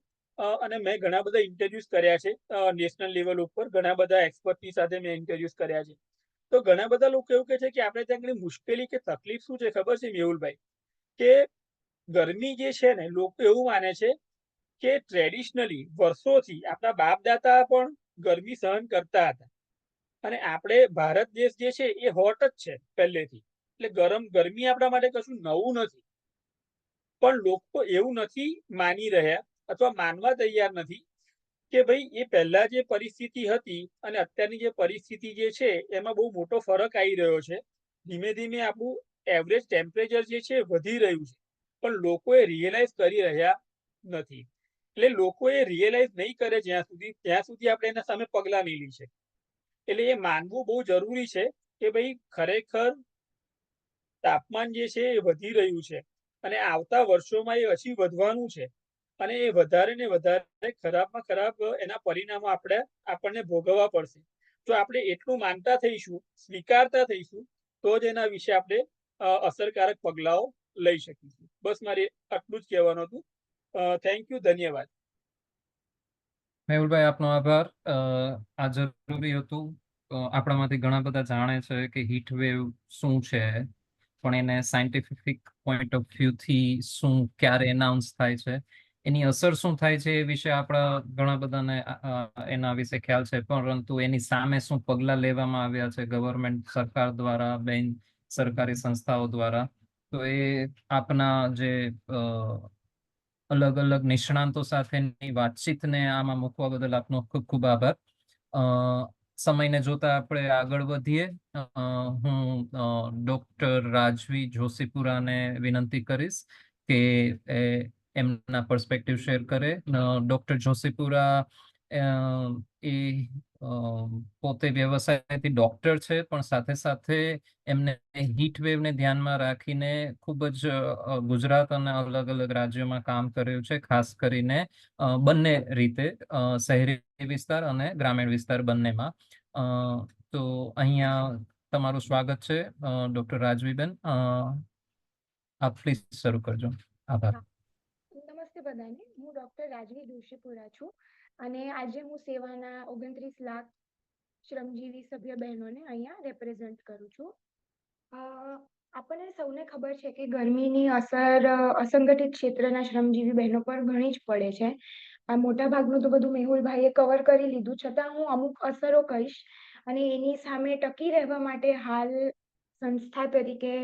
અને મેં ઘણા બધા ઇન્ટરવ્યુઝ કર્યા છે નેશનલ લેવલ ઉપર, ઘણા બધા એક્સપર્ટની સાથે મેં ઇન્ટરવ્યુઝ કર્યા છે. તો ઘણા બધા લોકો એવું કહે છે કે આપણે ત્યાં આગળ મુશ્કેલી કે તકલીફ શું છે ખબર છે મેહુલભાઈ, કે ગરમી જે છે ને, લોકો એવું માને છે કે ટ્રેડિશનલી વર્ષોથી આપણા બાપ દાદા પણ ગરમી સહન કરતા હતા, અને આપણે ભારત દેશ જે છે એ હોટ જ છે પહેલેથી, એટલે ગરમી આપણા માટે કશું નવું નથી. પણ લોકો એવું નથી માની રહ્યા અથવા માનવા તૈયાર નથી કે ભાઈ એ પહેલા જે પરિસ્થિતિ હતી અને અત્યારની જે પરિસ્થિતિ જે છે એમાં બહુ મોટો ફરક આવી રહ્યો છે. ધીમે ધીમે આપણું એવરેજ ટેમ્પરેચર જે છે વધી રહ્યું છે, પણ લોકો એ રિયલાઇઝ કરી રહ્યા નથી. એટલે લોકો એ રિયલાઇઝ નહીં કરે ત્યાં સુધી આપણે એના સામે પગલાં નહીં લઈ શકીએ. એટલે એ માનવું બહુ જરૂરી છે કે ભાઈ ખરેખર તાપમાન જે છે એ વધી રહ્યું છે અને આવતા વર્ષોમાં એ હજી વધવાનું છે, અને એ વધારે ને વધારે ખરાબમાં ખરાબ એના પરિણામો આપણને ભોગવવા પડશે. જો આપણે એટલું માનતા થઈશું, સ્વીકારતા થઈશું, તો જ એના વિશે આપણે અસરકારક પગલાઓ લઈ શકીશું. બસ મારે આટલું જ કહેવાનું હતું. થેન્ક યુ, ધન્યવાદ. મેહુલભાઈ, આપનો આભાર. આ જરૂરી હતું. આપણામાંથી ઘણા બધા જાણે છે કે હીટ વેવ શું છે, પણ એને સાયન્ટિફિક પોઈન્ટ ઓફ વ્યૂ થી શું, ક્યારે એનાઉન્સ થાય છે, એની અસર શું થાય છે એ વિશે આપણા ઘણા બધાને એના વિશે ખ્યાલ છે, પરંતુ એની સામે શું પગલાં લેવામાં આવ્યા છે ગવર્મેન્ટ, સરકાર દ્વારા, બેન સરકારી સંસ્થાઓ દ્વારા, તો એ આપના જે અલગ અલગ નિષ્ણાંતો સાથેની વાતચીતને આમાં મૂકવા બદલ આપનો ખૂબ ખૂબ આભાર. સમયને જોતા આપણે આગળ વધીએ. હું ડોક્ટર રાજવી જોશીપુરાને વિનંતી કરીશ કે એમના પર્સપેક્ટિવ શેર કરે. ડોક્ટર જોશીપુરા એ પોતે વ્યવસાયથી ડોક્ટર છે, પણ સાથે સાથે એમને હીટ વેવને ધ્યાનમાં રાખીને ખૂબ જ ગુજરાત અને અલગ અલગ રાજ્યોમાં કામ કર્યું છે, ખાસ કરીને બંને રીતે, શહેરી વિસ્તાર અને ગ્રામીણ વિસ્તાર બંનેમાં. તો અહીંયા તમારું સ્વાગત છે, ડોક્ટર રાજવીબેન. આપ પ્લીઝ શરૂ કરજો. આભાર. નમસ્તે બધાને. હું ડોક્ટર રાજવી જોશીપુરા છું અને આજે હું સેવાના 29 લાખ શ્રમજીવી સભ્ય બહેનોને અહીંયા રેપ્રેઝન્ટ કરું છું. આપણને સૌને ખબર છે કે ગરમીની અસર અસંગઠિત ક્ષેત્રના શ્રમજીવી બહેનો પર ઘણી જ પડે છે. આ મોટા ભાગનું તો બધું મેહુલભાઈએ કવર કરી લીધું, છતાં હું અમુક અસરો કહીશ અને એની સામે ટકી રહેવા માટે હાલ સંસ્થા તરીકે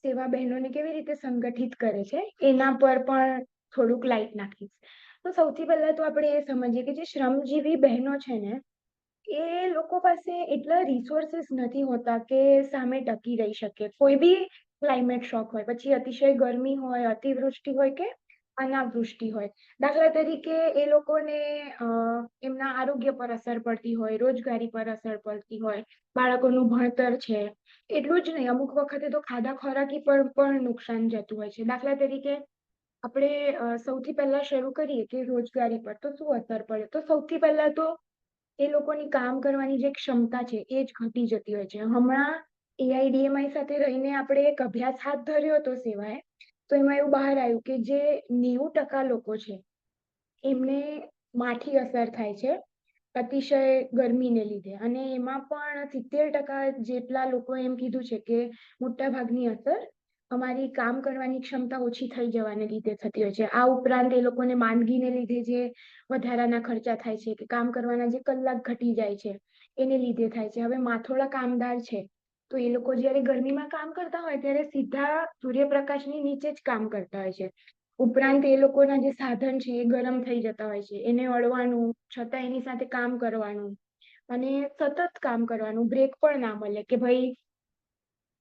સેવા બહેનોને કેવી રીતે સંગઠિત કરે છે એના પર પણ થોડુંક લાઈટ નાખીશ. તો સૌથી પહેલા તો આપણે એ સમજીએ કે જે શ્રમજીવી બહેનો છે ને, એ લોકો પાસે એટલા રિસોર્સિસ નથી હોતા કે સામે ટકી રહી શકે. કોઈ બી ક્લાઇમેટ શોક હોય, પછી અતિશય ગરમી હોય, અતિવૃષ્ટિ હોય કે અનાવૃષ્ટિ હોય. દાખલા તરીકે એ લોકોને એમના આરોગ્ય પર અસર પડતી હોય, રોજગારી પર અસર પડતી હોય, બાળકોનું ભણતર છે. એટલું જ નહીં, અમુક વખતે તો ખાધા ખોરાકી પર પણ નુકસાન જતું હોય છે. દાખલા તરીકે આપણે સૌથી પહેલા શરૂ કરીએ કે રોજગારી પર તો શું અસર પડે, તો સૌથી પહેલા તો એ લોકોની કામ કરવાની જે ક્ષમતા છે એ જ ઘટી જતી હોય છે. હમણાં એઆઈડીએમઆઈ સાથે રહીને આપણે એક અભ્યાસ હાથ ધર્યો હતો સેવાએ, તો એમાં એવું બહાર આવ્યું કે જે 90% લોકો છે એમને માઠી અસર થાય છે અતિશય ગરમીને લીધે, અને એમાં પણ 70% જેટલા લોકોએ એમ કીધું છે કે મોટા ભાગની અસર અમારી કામ કરવાની ક્ષમતા ઓછી થઈ જવાને લીધે થતી હોય છે. આ ઉપરાંત એ લોકોને માંદગીને લીધે જે વધારાના ખર્ચા થાય છે કે કામ કરવાના જે કલાક ઘટી જાય છે એને લીધે થાય છે. હવે માથોડા કામદાર છે તો એ લોકો જ્યારે ગરમીમાં કામ કરતા હોય ત્યારે સીધા સૂર્યપ્રકાશની નીચે જ કામ કરતા હોય છે. ઉપરાંત એ લોકોના જે સાધન છે એ ગરમ થઈ જતા હોય છે, એને અડવાનું, છતાં એની સાથે કામ કરવાનું અને સતત કામ કરવાનું, બ્રેક પણ ના મળે કે ભાઈ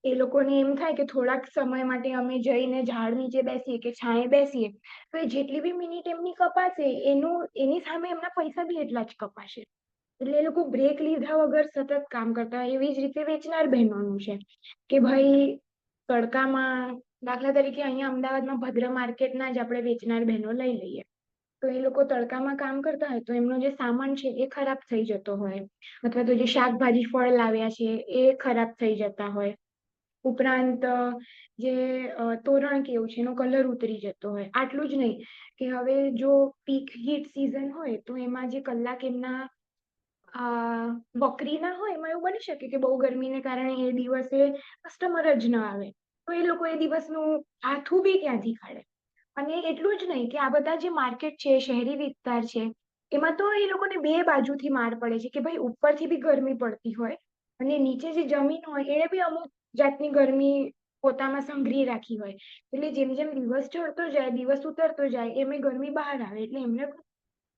એ લોકોને એમ થાય કે થોડાક સમય માટે અમે જઈને ઝાડ નીચે બેસીએ કે છાંયે બેસીએ, તો એ જેટલી બી મિનિટ એમની કપાશે એની સામે એમના પૈસા બી એટલા જ કપાશે. એટલે એ લોકો બ્રેક લીધા વગર સતત કામ કરતા હોય. એવી જ રીતે વેચનાર બહેનોનું છે કે ભાઈ તડકામાં, દાખલા તરીકે અહીંયા અમદાવાદમાં ભદ્ર માર્કેટના જ આપણે વેચનાર બહેનો લઈ લઈએ, તો એ લોકો તડકામાં કામ કરતા હોય તો એમનો જે સામાન છે એ ખરાબ થઈ જતો હોય, અથવા તો જે શાકભાજી ફળ લાવ્યા છે એ ખરાબ થઈ જતા હોય. ઉપરાંત જે તોરણ કેવું છે એનો કલર ઉતરી જતો હોય. આટલું જ નહીં કે હવે જો પીક હીટ સિઝન હોય તો એમાં જે કલાક એમના વકરી ના હોય, એમાં એવું બની શકે કે બહુ ગરમીને કારણે એ દિવસે કસ્ટમર જ ન આવે, તો એ લોકો એ દિવસનું હાથું બી ક્યાંથી કાઢે. અને એટલું જ નહીં કે આ બધા જે માર્કેટ છે, શહેરી વિસ્તાર છે, એમાં તો એ લોકોને બે બાજુથી માર પડે છે કે ભાઈ ઉપરથી બી ગરમી પડતી હોય અને નીચે જે જમીન હોય એને બી અમુક જાતની ગરમી પોતામાં સંઘરી રાખી હોય. એટલે જેમ જેમ દિવસ ચડતો જાય, દિવસ ઉતરતો જાય, એમ ગરમી બહાર આવે એટલે એમને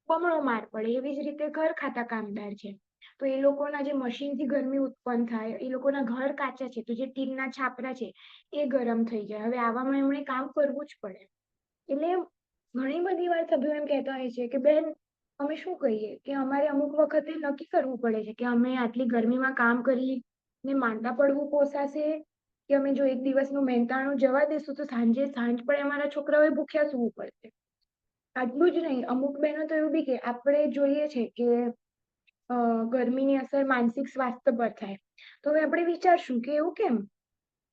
બમણો માર પડે. એવી જ રીતે ઘર ખાતા કામદાર છે તો એ લોકોના જે મશીનથી ગરમી ઉત્પન્ન થાય, એ લોકોના ઘર કાચા છે તો જે ટીનના છાપરા છે એ ગરમ થઈ જાય. હવે આવામાં એમણે કામ કરવું જ પડે. એટલે ઘણી બધી વાર સભ્યો એમ કહેતા હોય છે કે બેન અમે શું કહીએ કે અમારે અમુક વખતે નક્કી કરવું પડે છે કે અમે આટલી ગરમીમાં કામ કરીને માંદા પડવું પોસાશે કે અમે જો એક દિવસનું મહેનતાણું જવા દેશું તો સાંજ પણ અમારા છોકરાઓએ ભૂખ્યા સૂવું પડશે. આટલું જ નહીં, અમુક બહેનો તો એવું બી કે આપણે જોઈએ છે કે ગરમીની અસર માનસિક સ્વાસ્થ્ય પર થાય, તો હવે આપણે વિચારશું કે એવું કેમ,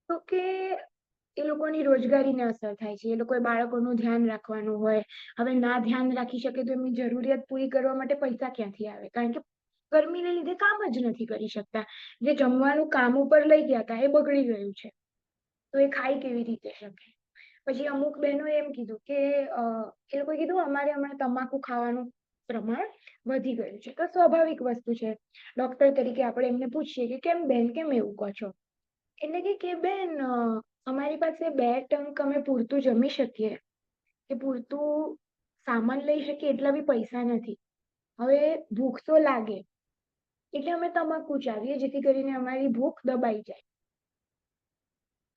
તો કે એ લોકોની રોજગારીને અસર થાય છે. એ લોકોએ બાળકોનું ધ્યાન રાખવાનું હોય, હવે ના ધ્યાન રાખી શકે તો એમની જરૂરિયાત પૂરી કરવા માટે પૈસા ક્યાંથી આવે, કારણ કે ગરમીને લીધે કામ જ નથી કરી શકતા. જે જમવાનું કામ ઉપર લઈ ગયા હતા એ બગડી ગયું છે તો એ ખાઈ કેવી રીતે શકે. પછી અમુક બહેનોએ એમ કીધું કે એ લોકોએ કીધું અમારે હમણાં તમાકુ ખાવાનું પ્રમાણ વધી ગયું છે. તો સ્વાભાવિક વસ્તુ છે, ડોક્ટર તરીકે આપણે એમને પૂછીએ કે કેમ બેન, કેમ એવું કહો છો? એટલે કે બેન અમારી પાસે 2 ટંક અમે પૂરતું જમી શકીએ કે પૂરતું સામાન લઈ શકીએ એટલા બી પૈસા નથી. હવે ભૂખ તો લાગે એટલે અમે તમાકુ ચાવીએ જેથી કરીને અમારી ભૂખ દબાઈ જાય.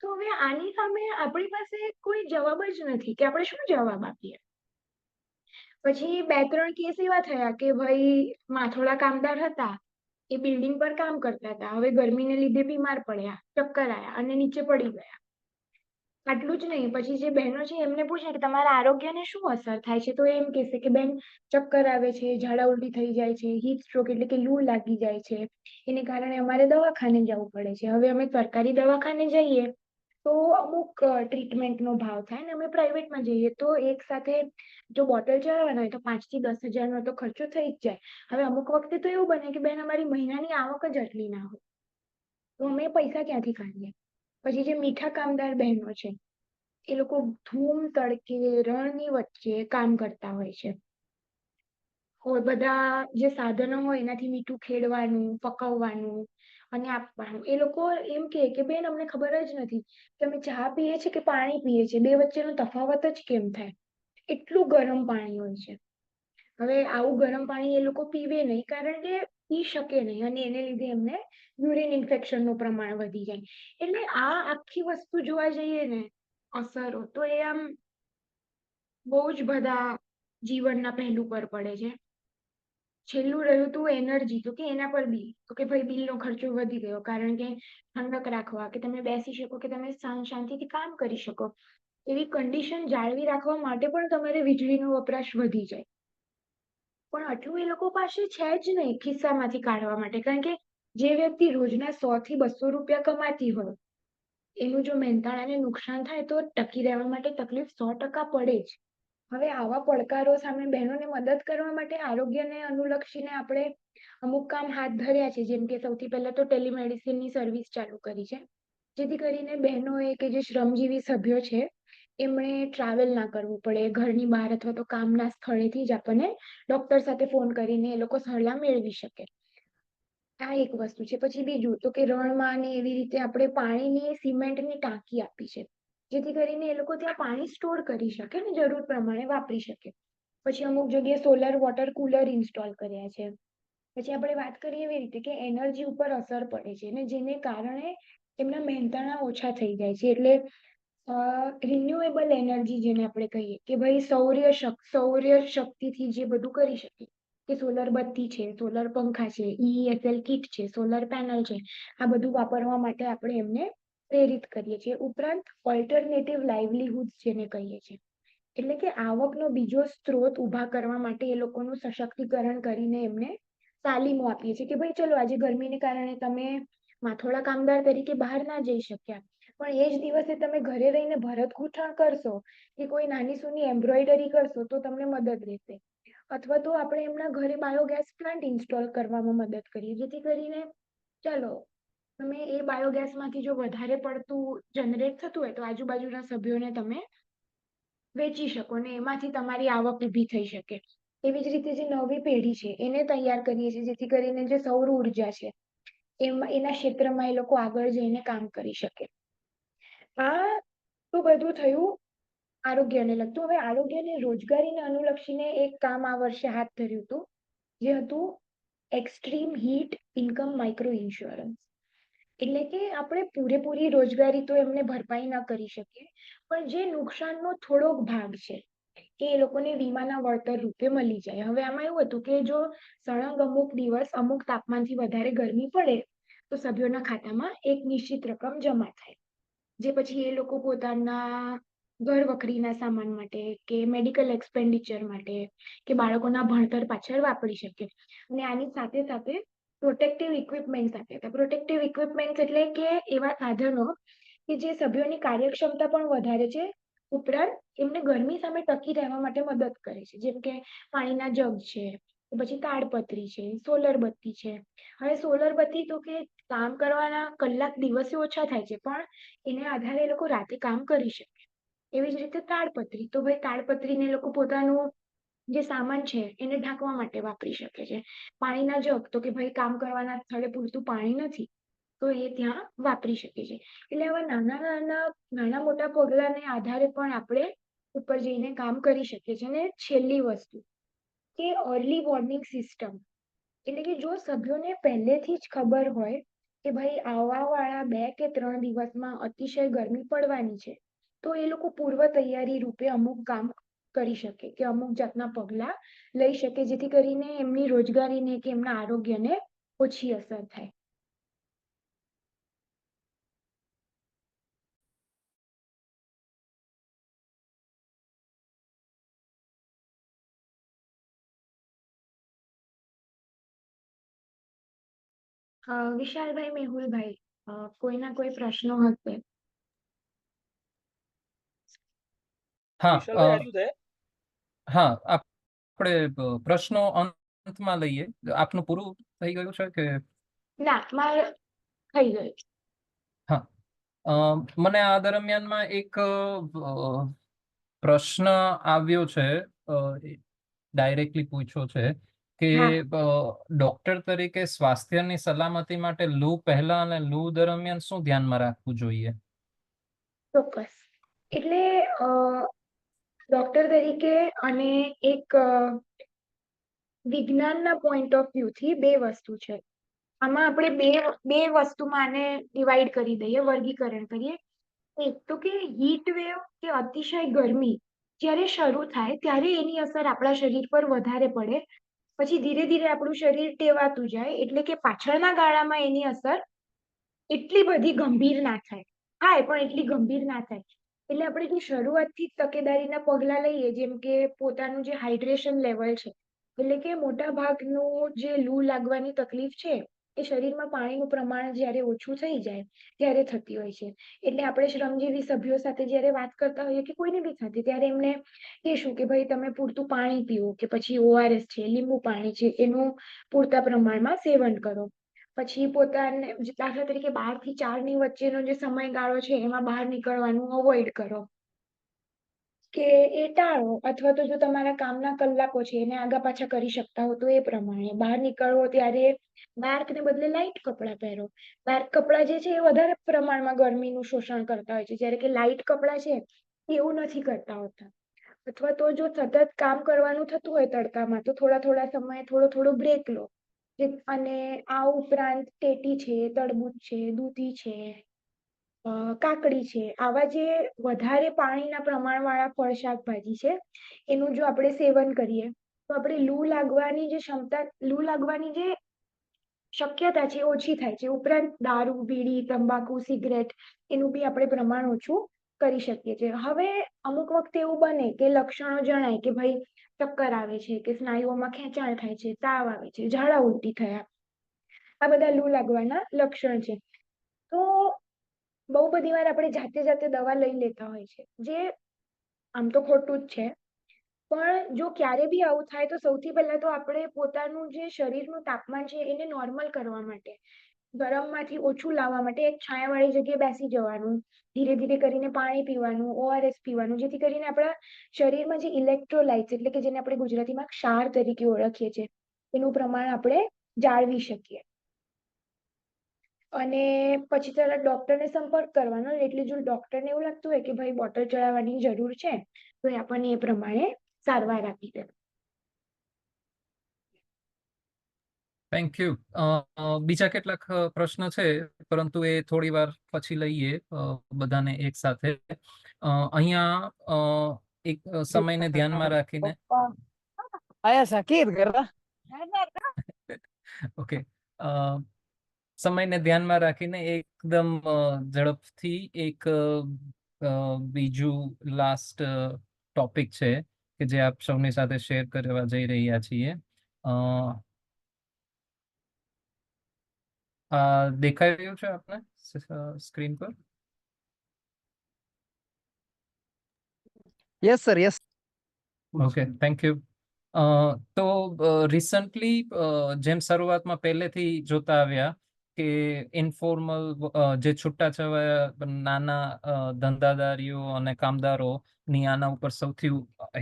તો હવે આની સામે આપણી પાસે કોઈ જવાબ જ નથી કે આપણે શું જવાબ આપીએ. પછી 2-3 કેસ એવા થયા કે ભાઈ માથોડા કામદાર હતા, એ બિલ્ડિંગ પર કામ કરતા હતા, હવે ગરમીને લીધે બીમાર પડ્યા, ચક્કર આવ્યા અને નીચે પડી ગયા. આટલું જ નહીં, પછી જે બહેનો છે એમને પૂછે કે તમારા આરોગ્યને શું અસર થાય છે, તો એમ કહેશે કે બેન ચક્કર આવે છે, ઝાડા ઉલટી થઈ જાય છે, હીટ સ્ટ્રોક એટલે કે લૂ લાગી જાય છે, એને કારણે અમારે દવાખાને જવું પડે છે. હવે અમે સરકારી દવાખાને જઈએ તો અમુક ટ્રીટમેન્ટનો ભાવ થાય ને અમે પ્રાઇવેટમાં જઈએ તો એક સાથે જો બોટલ ચડાવવાનો હોય તો 5 થી 10 હજારનો તો ખર્ચો થઈ જ જાય. હવે અમુક વખતે તો એવું બને કે બેન અમારી મહિનાની આવક જ આટલી ના હોય તો અમે પૈસા ક્યાંથી કાઢીએ. પછી જે મીઠા કામદાર બહેનો છે એ લોકો ધૂમ તડકે રણની વચ્ચે કામ કરતા હોય છે. બધા જે સાધનો હોય એનાથી મીઠું ખેડવાનું, પકવવાનું અને આપવાનું. એ લોકો એમ કે બેન અમને ખબર જ નથી કે અમે ચા પીએ છીએ કે પાણી પીએ છીએ, બે વચ્ચેનો તફાવત જ કેમ થાય. એટલું ગરમ પાણી હોય છે. હવે આવું ગરમ પાણી એ લોકો પીવે નહીં કારણ કે પી શકે નહીં અને એને લીધે એમને યુરિન ઇન્ફેક્શનનું પ્રમાણ વધી જાય. એટલે આ આખી વસ્તુ જોવા જઈએ ને અસરો તો એ આમ બહુ જ બધા જીવનના પહેલુ પર પડે છે. છેલ્લું રહ્યું તું એનર્જી, તો કે એના પર બી તો કે ભાઈ બિલનો ખર્ચો વધી ગયો કારણ કે ઠંડક રાખવા કે તમે બેસી શકો કે તમે શાંતિથી કામ કરી શકો એવી કન્ડિશન જાળવી રાખવા માટે પણ તમારે વીજળીનો વપરાશ વધી જાય. પણ આટલું એ લોકો પાસે છે જ નહીં ખિસ્સામાંથી કાઢવા માટે, કારણ કે જે વ્યક્તિ રોજના 100 થી 200 રૂપિયા કમાતી હોય એનું જો મહેનતાણાને નુકસાન થાય તો ટકી રહેવા માટે તકલીફ 100% પડે જ. હવે આવા પડકારો સામે બહેનોને મદદ કરવા માટે આરોગ્યને અનુલક્ષીને આપણે અમુક કામ હાથ ધર્યા છે. જેમ કે સૌથી પહેલા તો ટેલિમેડિસિનની સર્વિસ ચાલુ કરી છે, જેથી કરીને બહેનોએ કે જે શ્રમજીવી સભ્યો છે એમણે ટ્રાવેલ ના કરવું પડે, ઘરની બહાર અથવા તો કામના સ્થળેથી જ આપણને ડોક્ટર સાથે ફોન કરીને એ લોકો સલાહ મેળવી શકે. આ એક વસ્તુ છે. પછી બીજું તો કે રણમાં ને એવી રીતે આપણે પાણીની સિમેન્ટની ટાંકી આપી છે, જેથી કરીને એ લોકો ત્યાં પાણી સ્ટોર કરી શકે ને જરૂર પ્રમાણે વાપરી શકે. પછી અમુક જગ્યાએ સોલર વોટર કુલર ઇન્સ્ટોલ કર્યા છે. પછી આપણે વાત કરીએ એવી રીતે કે એનર્જી ઉપર અસર પડે છે ને જેને કારણે એમના મહેનતાણા ઓછા થઈ જાય છે. એટલે રિન્યુએબલ એનર્જી જેને આપણે કહીએ કે ભાઈ સૌર શક્તિથી જે બધું કરી શકે કે સોલર બત્તી છે, સોલર પંખા છે, EESL કિટ છે, સોલર પેનલ છે, આ બધું વાપરવા માટે આપણે એમને પ્રેરિત કરીએ છીએ. ઉપરાંત ઓલ્ટરનેટિવ લાઇવલીહુડ જેને કહીએ છીએ, એટલે કે આવકનો બીજો સ્ત્રોત ઉભા કરવા માટે એ લોકોનું સશક્તિકરણ કરીને એમને તાલીમો આપીએ છીએ કે ભાઈ ચલો આજે ગરમીને કારણે તમે માથોડા કામદાર તરીકે બહાર ના જઈ શક્યા, પણ એ જ દિવસે તમે ઘરે રહીને ભરત ગૂંથણ કરશો કે કોઈ નાની સૂની એમ્બ્રોઇડરી કરશો તો તમને મદદ રહેશે. અથવા તો આપણે એમના ઘરે બાયોગેસ પ્લાન્ટ ઇન્સ્ટોલ કરવામાં મદદ કરીએ, જેથી કરીને ચાલો તમે એ બાયોગેસમાંથી જો વધારે પડતું જનરેટ થતું હોય તો આજુબાજુના સભ્યોને તમે વેચી શકો ને એમાંથી તમારી આવક ઊભી થઈ શકે. એવી જ રીતે જે નવી પેઢી છે એને તૈયાર કરીએ છીએ, જેથી કરીને જે સૌર ઉર્જા છે એના ક્ષેત્રમાં એ લોકો આગળ જઈને કામ કરી શકે. આ તો બધું થયું આરોગ્યને લગતું. હવે આરોગ્યને રોજગારીને અનુલક્ષીને એક કામ આ વર્ષે હાથ ધર્યું હતું, જે હતું extreme heat income micro insurance. એટલે કે આપણે પૂરેપૂરી રોજગારી તો એમને ભરપાઈ ન કરી શકીએ, પણ જે નુકસાનનો થોડોક ભાગ છે એ લોકોને વીમાના વળતર રૂપે મળી જાય. હવે આમાં એવું હતું કે જો સળંગ અમુક દિવસ અમુક તાપમાનથી વધારે ગરમી પડે તો સભ્યોના ખાતામાં એક નિશ્ચિત રકમ જમા થાય, જે પછી એ લોકો પોતાના ઘર વખરીના સામાન માટે કે મેડિકલ એક્સપેન્ડિચર માટે કે બાળકોના ભણતર પાછળ વાપરી શકે. અને આની સાથે સાથે પ્રોટેક્ટિવ ઇક્વિપમેન્ટ આપે હતા. પ્રોટેક્ટિવ ઇક્વિપમેન્ટ એટલે કે એવા સાધનો કે જે સભ્યોની કાર્યક્ષમતા પણ વધારે છે, ઉપરાંત એમને ગરમી સામે ટકી રહેવા માટે મદદ કરે છે. જેમ કે પાણીના જગ છે, પછી તાડપત્રી છે, સોલર બત્તી છે. હવે સોલર બત્તી તો કે કામ કરવાના કલાક દિવસે ઓછા થાય છે, પણ એને આધારે એ લોકો રાતે કામ કરી શકે. એવી જ રીતે તાડપત્રી, તો ભાઈ તાડપત્રીને એ લોકો પોતાનું જે સામાન છે એને ઢાંકવા માટે વાપરી શકે છે. પાણીના જગ, તો કે ભાઈ કામ કરવાના સ્થળે પૂરતું પાણી નથી તો એ ત્યાં વાપરી શકે છે. એટલે આવા નાના મોટા પગલાને આધારે પણ આપણે ઉપર જઈને કામ કરી શકીએ છીએ. અને છેલ્લી વસ્તુ કે અર્લી વોર્નિંગ સિસ્ટમ, એટલે કે જો સભ્યોને પહેલેથી જ ખબર હોય કે ભાઈ આવવાવાળા 2 કે 3 દિવસમાં અતિશય ગરમી પડવાની છે, તો એ લોકો પૂર્વ તૈયારી રૂપે અમુક કામ કરી શકે કે અમુક જાતના પગલા લઈ શકે, જેથી કરીને એમની રોજગારીને કે એમના આરોગ્યને ઓછી અસર થાય. વિશાલભાઈ, મેહુલભાઈ, કોઈના કોઈ પ્રશ્નો હશે? હા વિશાલભાઈ, આર યુ ધેર? હા, આપણે પ્રશ્નો અંતમાં લઈએ. આપનું પૂરું થઈ ગયું છે કે? ના, મારે થઈ ગયું. હા, મને આ દરમિયાનમાં એક પ્રશ્ન આવ્યો છે, ડાયરેક્ટલી પૂછ્યો છે કે ડોક્ટર તરીકે સ્વાસ્થ્યની સલામતી માટે લૂ પહેલા અને લૂ દરમિયાન શું ધ્યાનમાં રાખવું જોઈએ? ચોક્કસ. એટલે ડોક્ટર તરીકે અને એક વિજ્ઞાનના પોઈન્ટ ઓફ વ્યૂથી બે વસ્તુ છે. આમાં આપણે બે વસ્તુમાં આને ડિવાઈડ કરી દઈએ, વર્ગીકરણ કરીએ. એક તો કે હીટ વેવ કે અતિશય ગરમી જ્યારે શરૂ થાય ત્યારે એની અસર આપણા શરીર પર વધારે પડે, પછી ધીરે ધીરે આપણું શરીર ટેવાતું જાય, એટલે કે પાછળના ગાળામાં એની અસર એટલી બધી ગંભીર ના થાય પણ એટલી ગંભીર ના થાય. એટલે આપણે જે શરૂઆતથી જ તકેદારીના પગલા લઈએ, જેમ કે પોતાનું જે હાઇડ્રેશન લેવલ છે, એટલે કે મોટા ભાગનું જે લૂ લાગવાની તકલીફ છે એ શરીરમાં પાણીનું પ્રમાણ જ્યારે ઓછું થઈ જાય ત્યારે થતી હોય છે. એટલે આપણે શ્રમજીવી સભ્યો સાથે જ્યારે વાત કરતા હોઈએ કે કોઈને બી સાથે, ત્યારે એમને કહેશું કે ભાઈ તમે પૂરતું પાણી પીવો, કે પછી ORS છે, લીંબુ પાણી છે, એનું પૂરતા પ્રમાણમાં સેવન કરો. પછી પોતાને દાખલા તરીકે 12 થી 4 ની વચ્ચેનો જે સમયગાળો છે એમાં બહાર નીકળવાનું અવોઇડ કરો કે એ ટાળો, અથવા તો જો તમારા કામના કલાકો છે એને આગા પાછા કરી શકતા હો તો એ પ્રમાણે બહાર નીકળવો ત્યારે ડાર્ક ને બદલે લાઇટ કપડાં પહેરો. ડાર્ક કપડાં જે છે એ વધારે પ્રમાણમાં ગરમીનું શોષણ કરતા હોય છે, જ્યારે કે લાઇટ કપડાં છે એવું નથી કરતા હોતા. અથવા તો જો સતત કામ કરવાનું થતું હોય તડકામાં, તો થોડા સમયે થોડો બ્રેક લો. અને આ ઉપરાંત ટેટી છે, તરબૂચ છે, દૂધી છે, કાકડી છે, આવા જે વધારે પાણીના પ્રમાણવાળા ફળ શાકભાજી છે એનું જો આપણે સેવન કરીએ તો આપણે લૂ લાગવાની જે શક્યતા છે ઓછી થાય છે. ઉપરાંત દારૂ, બીડી, તંબાકુ, સિગરેટ એનું બી આપણે પ્રમાણ ઓછું કરી શકીએ છીએ. હવે અમુક વખતે એવું બને કે લક્ષણો જણાય કે ભાઈ ચક્કર આવે છે, કે સ્નાયુઓમાં ખેંચાણ થાય છે, તાવ આવે છે, ઝાડા ઉલટી થયા, આ બધા લૂ લાગવાના લક્ષણ છે. તો બહુ બધી વાર આપણે જાતે દવા લઈ લેતા હોય છે, જે આમ તો ખોટું જ છે. પણ જો ક્યારે બી આવું થાય તો સૌથી પહેલા તો આપણે પોતાનું જે શરીરનું તાપમાન છે એને નોર્મલ કરવા માટે, ગરમમાંથી ઓછું લાવવા માટે એક છાયાવાળી જગ્યાએ બેસી જવાનું, ધીરે ધીરે કરીને પાણી પીવાનું, ORS પીવાનું, જેથી કરીને આપણા શરીરમાં જે ઇલેક્ટ્રોલાઇટ્સ, એટલે કે જેને આપણે ગુજરાતીમાં ક્ષાર તરીકે ઓળખીએ છીએ, એનું પ્રમાણ આપણે જાળવી શકીએ. અને પછી તરત ડોક્ટરને સંપર્ક કરવાનો. એટલે જો ડોક્ટરને એવું લાગતું હોય કે ભાઈ બોટલ ચડાવવાની જરૂર છે તો એ આપણને એ પ્રમાણે સારવાર આપી દે. Thank you. બીજા કેટલાક પ્રશ્ન છે, પરંતુ એ થોડી વાર પછી લઈએ બધાને એક સાથે. અહીંયા એક સમયને ધ્યાનમાં રાખીને આયા શકીર કરા ઓકે, સમયને ધ્યાનમાં રાખીને એકદમ ઝડપથી એક બીજું લાસ્ટ ટોપિક છે કે જે આપ સૌની સાથે શેર કરવા જઈ રહ્યા છીએ. દેખાઈ રહ્યું છે આપને સ્ક્રીન પર? Yes sir, yes. Okay, thank you. તો રિસન્ટલી જેમ શરૂઆતમાં પહેલેથી જોતા આવ્યા કે ઇન્ફોર્મલ જે છૂટાછવાયા નાના ધંધાદારીઓ અને કામદારોની આના ઉપર સૌથી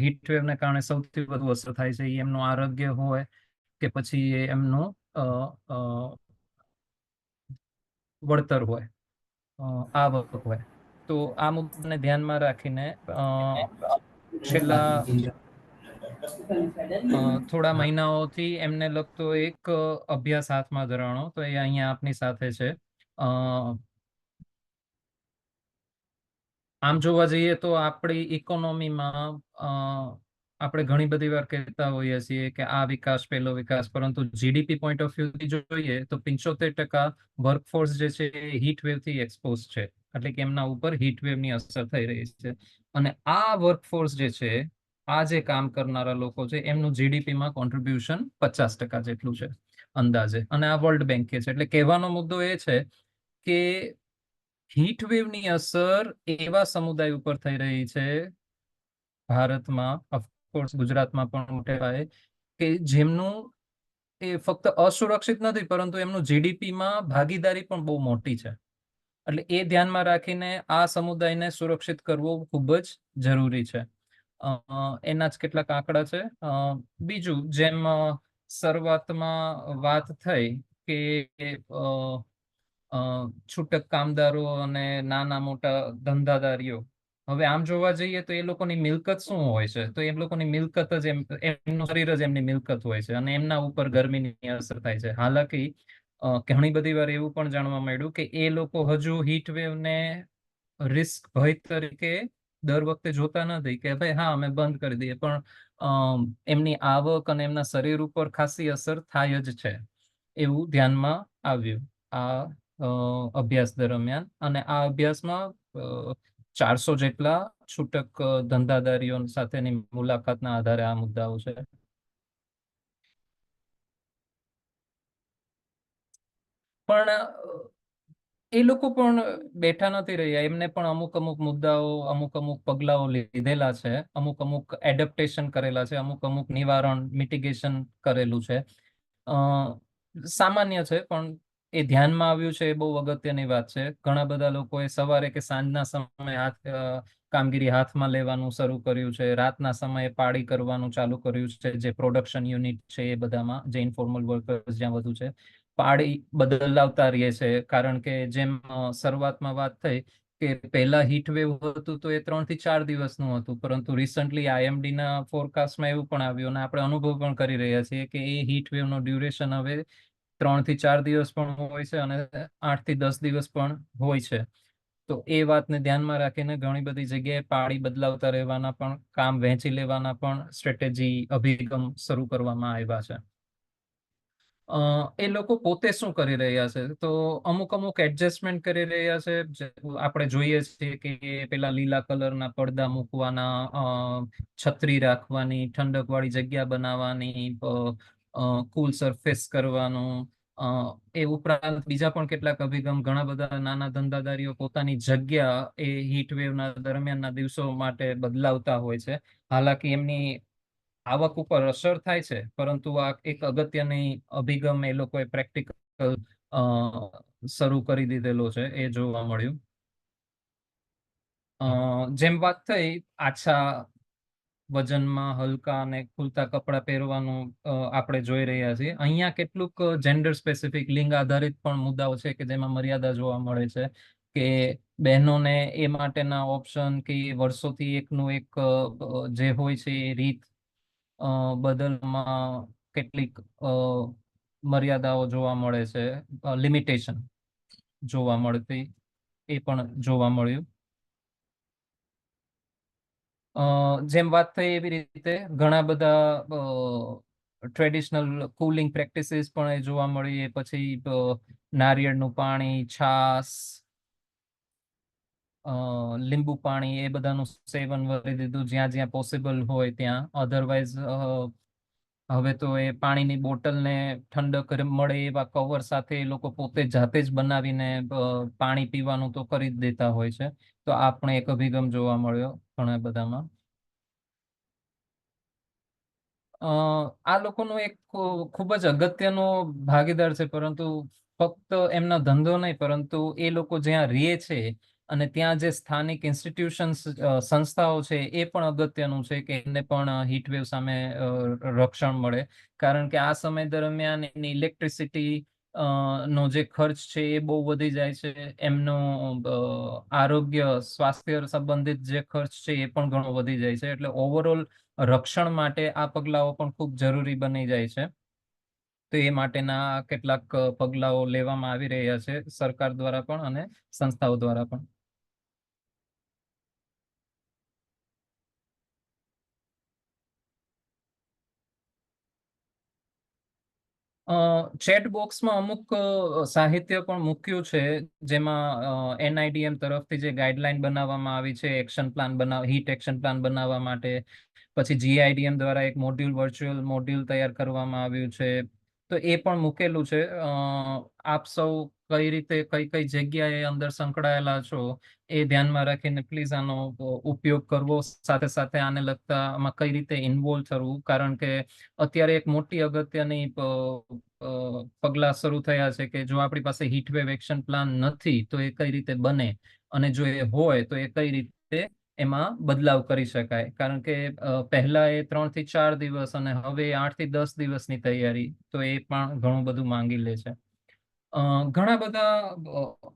હીટવેવને કારણે સૌથી વધુ અસર થાય છે. એમનું આરોગ્ય હોય કે પછી એમનું વળતર હોય, આવક હોય. તો આ મુદ્દાને ધ્યાનમાં રાખીને છેલ્લા થોડા મહિનાઓથી એમને લગતો એક અભ્યાસ હાથમાં ધરાણો, તો એ અહીંયા આપની સાથે છે. આમ જોવા જઈએ તો આપણી ઇકોનોમીમાં આપણે ઘણી બધી વાર કહેતા હોઈએ છીએ કે આ વિકાસ પહેલો વિકાસ, પરંતુ GDP પોઈન્ટ ઓફ વ્યૂથી જોઈએ તો 75% વર્કફોર્સ જે છે એ હીટવેવથી એક્સપોઝ છે, એટલે કે એમના ઉપર હીટવેવની અસર થઈ રહી છે. અને આ વર્કફોર્સ જે છે, આ જે કામ કરનારા લોકો છે, એમનું GDPમાં કોન્ટ્રીબ્યુશન 50% જેટલું છે અંદાજે. અને આ વર્લ્ડ બેંકે છે. એટલે કહેવાનો મુદ્દો એ છે કે હીટવેવની અસર એવા સમુદાય ઉપર થઈ રહી છે ભારતમાં, ઓફકોર્સ ગુજરાતમાં પણ મોટે પાયે, કે જેમનું એ ફક્ત અસુરક્ષિત નથી, પરંતુ એમનું GDPમાં ભાગીદારી પણ બહુ મોટી છે. એટલે એ ધ્યાનમાં રાખીને આ સમુદાયને સુરક્ષિત કરવો ખૂબ જ જરૂરી છે. એના જ કેટલાક આંકડા છે. બીજું, જેમ શરૂઆતમાં વાત થઈ કે છૂટક કામદારો અને નાના મોટા ધંધાદારીઓ, હવે આમ જોવા જઈએ તો એ લોકોની મિલકત શું હોય છે? તો એ લોકોની મિલકત જ એમનું શરીર જ એમની મિલકત હોય છે અને એમના ઉપર ગરમીની અસર થાય છે. હાલાકી ઘણી બધી વાર એવું પણ જાણવા મળ્યું કે એ લોકો હજુ હીટ વેવને રિસ્ક ભય તરીકે દર વખતે જોતા નથી કે ભાઈ હા અમે બંધ કરી દઈએ, પણ એમની આવક અને એમના શરીર ઉપર ખાસી અસર થાય જ છે, એવું ધ્યાનમાં આવ્યું આ અભ્યાસ દરમિયાન. અને આ અભ્યાસમાં 400 જેટલા છૂટક ધંધાદારીઓ સાથેની મુલાકાતના આધારે આ મુદ્દાઓ છે. પણ એ લોકો પણ બેઠા નથી રહ્યા, એમને પણ અમુક અમુક મુદ્દાઓ, અમુક અમુક પગલાઓ લીધેલા છે, અમુક અમુક એડપ્ટેશન કરેલા છે, અમુક અમુક નિવારણ મિટિગેશન કરેલું છે. સામાન્ય છે પણ એ ધ્યાનમાં આવ્યું છે, એ બહુ અગત્યની વાત છે. ઘણા બધા લોકોએ સવારે કે સાંજના સમયે કામગીરી હાથમાં લેવાનું શરૂ કર્યું છે, રાતના સમયે પાળી કરવાનું ચાલુ કર્યું છે, જે પ્રોડક્શન યુનિટ છે એ બધામાં, જે ઇન્ફોર્મલ વર્કર્સ જ્યાં વધુ છે, પાળી બદલાવતા રહે છે. કારણ કે જેમ શરૂઆતમાં વાત થઈ કે પહેલા હીટ વેવ હતું તો એ 3 થી 4 દિવસનું હતું, પરંતુ રિસન્ટલી IMD ના ફોરકાસ્ટમાં એવું પણ આવ્યું અને આપણે અનુભવ પણ કરી રહ્યા છીએ કે એ હીટ વેવનો ડ્યુરેશન હવે 3 થી 4 દિવસ પણ હોય છે અને 8 થી 10 દિવસ પણ હોય છે. તો એ વાતને ધ્યાનમાં રાખીને ઘણી બધી જગ્યાએ પાળી બદલાવતા રહેવાના પણ, કામ વહેંચી લેવાના પણ સ્ટ્રેટેજી, અભિગમ શરૂ કરવામાં આવ્યા છે. એ લોકો પોતે શું કરી રહ્યા છે? તો અમુક અમુક એડજસ્ટમેન્ટ કરી રહ્યા છે. આપણે જોઈએ છીએ કે પેલા લીલા કલરના પડદા મૂકવાના, છત્રી રાખવાની, ઠંડક વાળી જગ્યા બનાવવાની, કુલ સરફેસ કરવાનું. એ ઉપરાંત બીજા પણ કેટલાક અભિગમ, ઘણા બધા નાના ધંધાદારીઓ પોતાની જગ્યા એ હીટ વેવના દરમિયાનના દિવસો માટે બદલાવતા હોય છે. હાલાકી એમની આવક ઉપર અસર થાય છે, પરંતુ આ એક અગત્યની અભિગમ એ લોકોએ પ્રેક્ટિકલ શરૂ કરી દીધેલો છે, એ જોવા મળ્યું. જેમ વાત થઈ આછા વજનમાં હલકા અને ખુલતા કપડા પહેરવાનું આપણે જોઈ રહ્યા છીએ. અહીંયા કેટલુંક જેન્ડર સ્પેસિફિક, લિંગ આધારિત પણ મુદ્દાઓ છે કે જેમાં મર્યાદા જોવા મળે છે, કે બહેનોને એ માટેના ઓપ્શન કે વર્ષોથી એકનું એક જે હોય છે એ રીત બદલમાં કેટલીક મર્યાદાઓ જોવા મળે છે, લિમિટેશન જોવા મળતી, એ પણ જોવા મળ્યું. જેમ વાત થઈ એવી રીતે ઘણા બધા ટ્રેડિશનલ કુલિંગ પ્રેક્ટિસીસ પણ એ જોવા મળી. એ પછી નારિયેળનું પાણી, છાસ, લીંબુ પાણી, એ બધાનું સેવન કરી દીધું જ્યાં જ્યાં પોસિબલ હોય ત્યાં. અધરવાઇઝ હવે તો એ પાણીની બોટલને ઠંડક મળે એવા કવર સાથે એ લોકો પોતે જાતે જ બનાવીને પાણી પીવાનું તો કરી જ દેતા હોય છે. તો આ પણ એક અભિગમ જોવા મળ્યો ઘણા બધામાં. આ લોકોનો એક ખૂબ જ અગત્યનો ભાગીદાર છે, પરંતુ ફક્ત એમનો ધંધો નહીં, પરંતુ એ લોકો જ્યાં રહે છે અને ત્યાં જે સ્થાનિક ઇન્સ્ટિટ્યુશન્સ, સંસ્થાઓ છે, એ પણ અગત્યનું છે કે એમને પણ હીટવેવ સામે રક્ષણ મળે. કારણ કે આ સમય દરમિયાન એની ઇલેક્ટ્રિસિટી નો જે ખર્ચ છે એ બહુ વધી જાય છે. એમનું આરોગ્ય, સ્વાસ્થ્ય સંબંધિત જે ખર્ચ છે એ પણ ઘણો વધી જાય છે. એટલે ઓવરઓલ રક્ષણ માટે આ પગલાઓ પણ ખૂબ જરૂરી બની જાય છે. તો એ માટેના કેટલાક પગલાઓ લેવામાં આવી રહ્યા છે સરકાર દ્વારા પણ અને સંસ્થાઓ દ્વારા પણ. ચેટ બોક્સમાં અમુક સાહિત્ય પણ મૂક્યું છે, જેમાં NIDM તરફથી જે ગાઈડલાઈન બનાવવામાં આવી છે, action plan heat action plan બનાવવા માટે. પછી GIDM દ્વારા એક મોડ્યુલ, વર્ચ્યુઅલ મોડ્યુલ તૈયાર કરવામાં આવ્યું છે. તો એ પણ મૂકેલું છે. આપ સૌ કઈ રીતે કઈ જગ્યાએ અંદર સંકળાયેલા છો એ ધ્યાનમાં રાખીને પ્લીઝ આનો ઉપયોગ કરવો. સાથે સાથે આને લગતા આમાં કઈ રીતે ઇન્વોલ્વ થવું, કારણ કે અત્યારે એક મોટી અગત્યની પગલા શરૂ થયા છે કે જો આપણી પાસે હીટવેવ એક્શન પ્લાન નથી તો એ કઈ રીતે બને, અને જો એ હોય તો એ કઈ રીતે એમાં બદલાવ કરી શકાય. કારણ કે પહેલા એ 3 થી 4 દિવસ અને હવે 8 થી 10 દિવસની તૈયારી, તો એ પણ ઘણું બધું માંગી લે છે. ઘણા બધા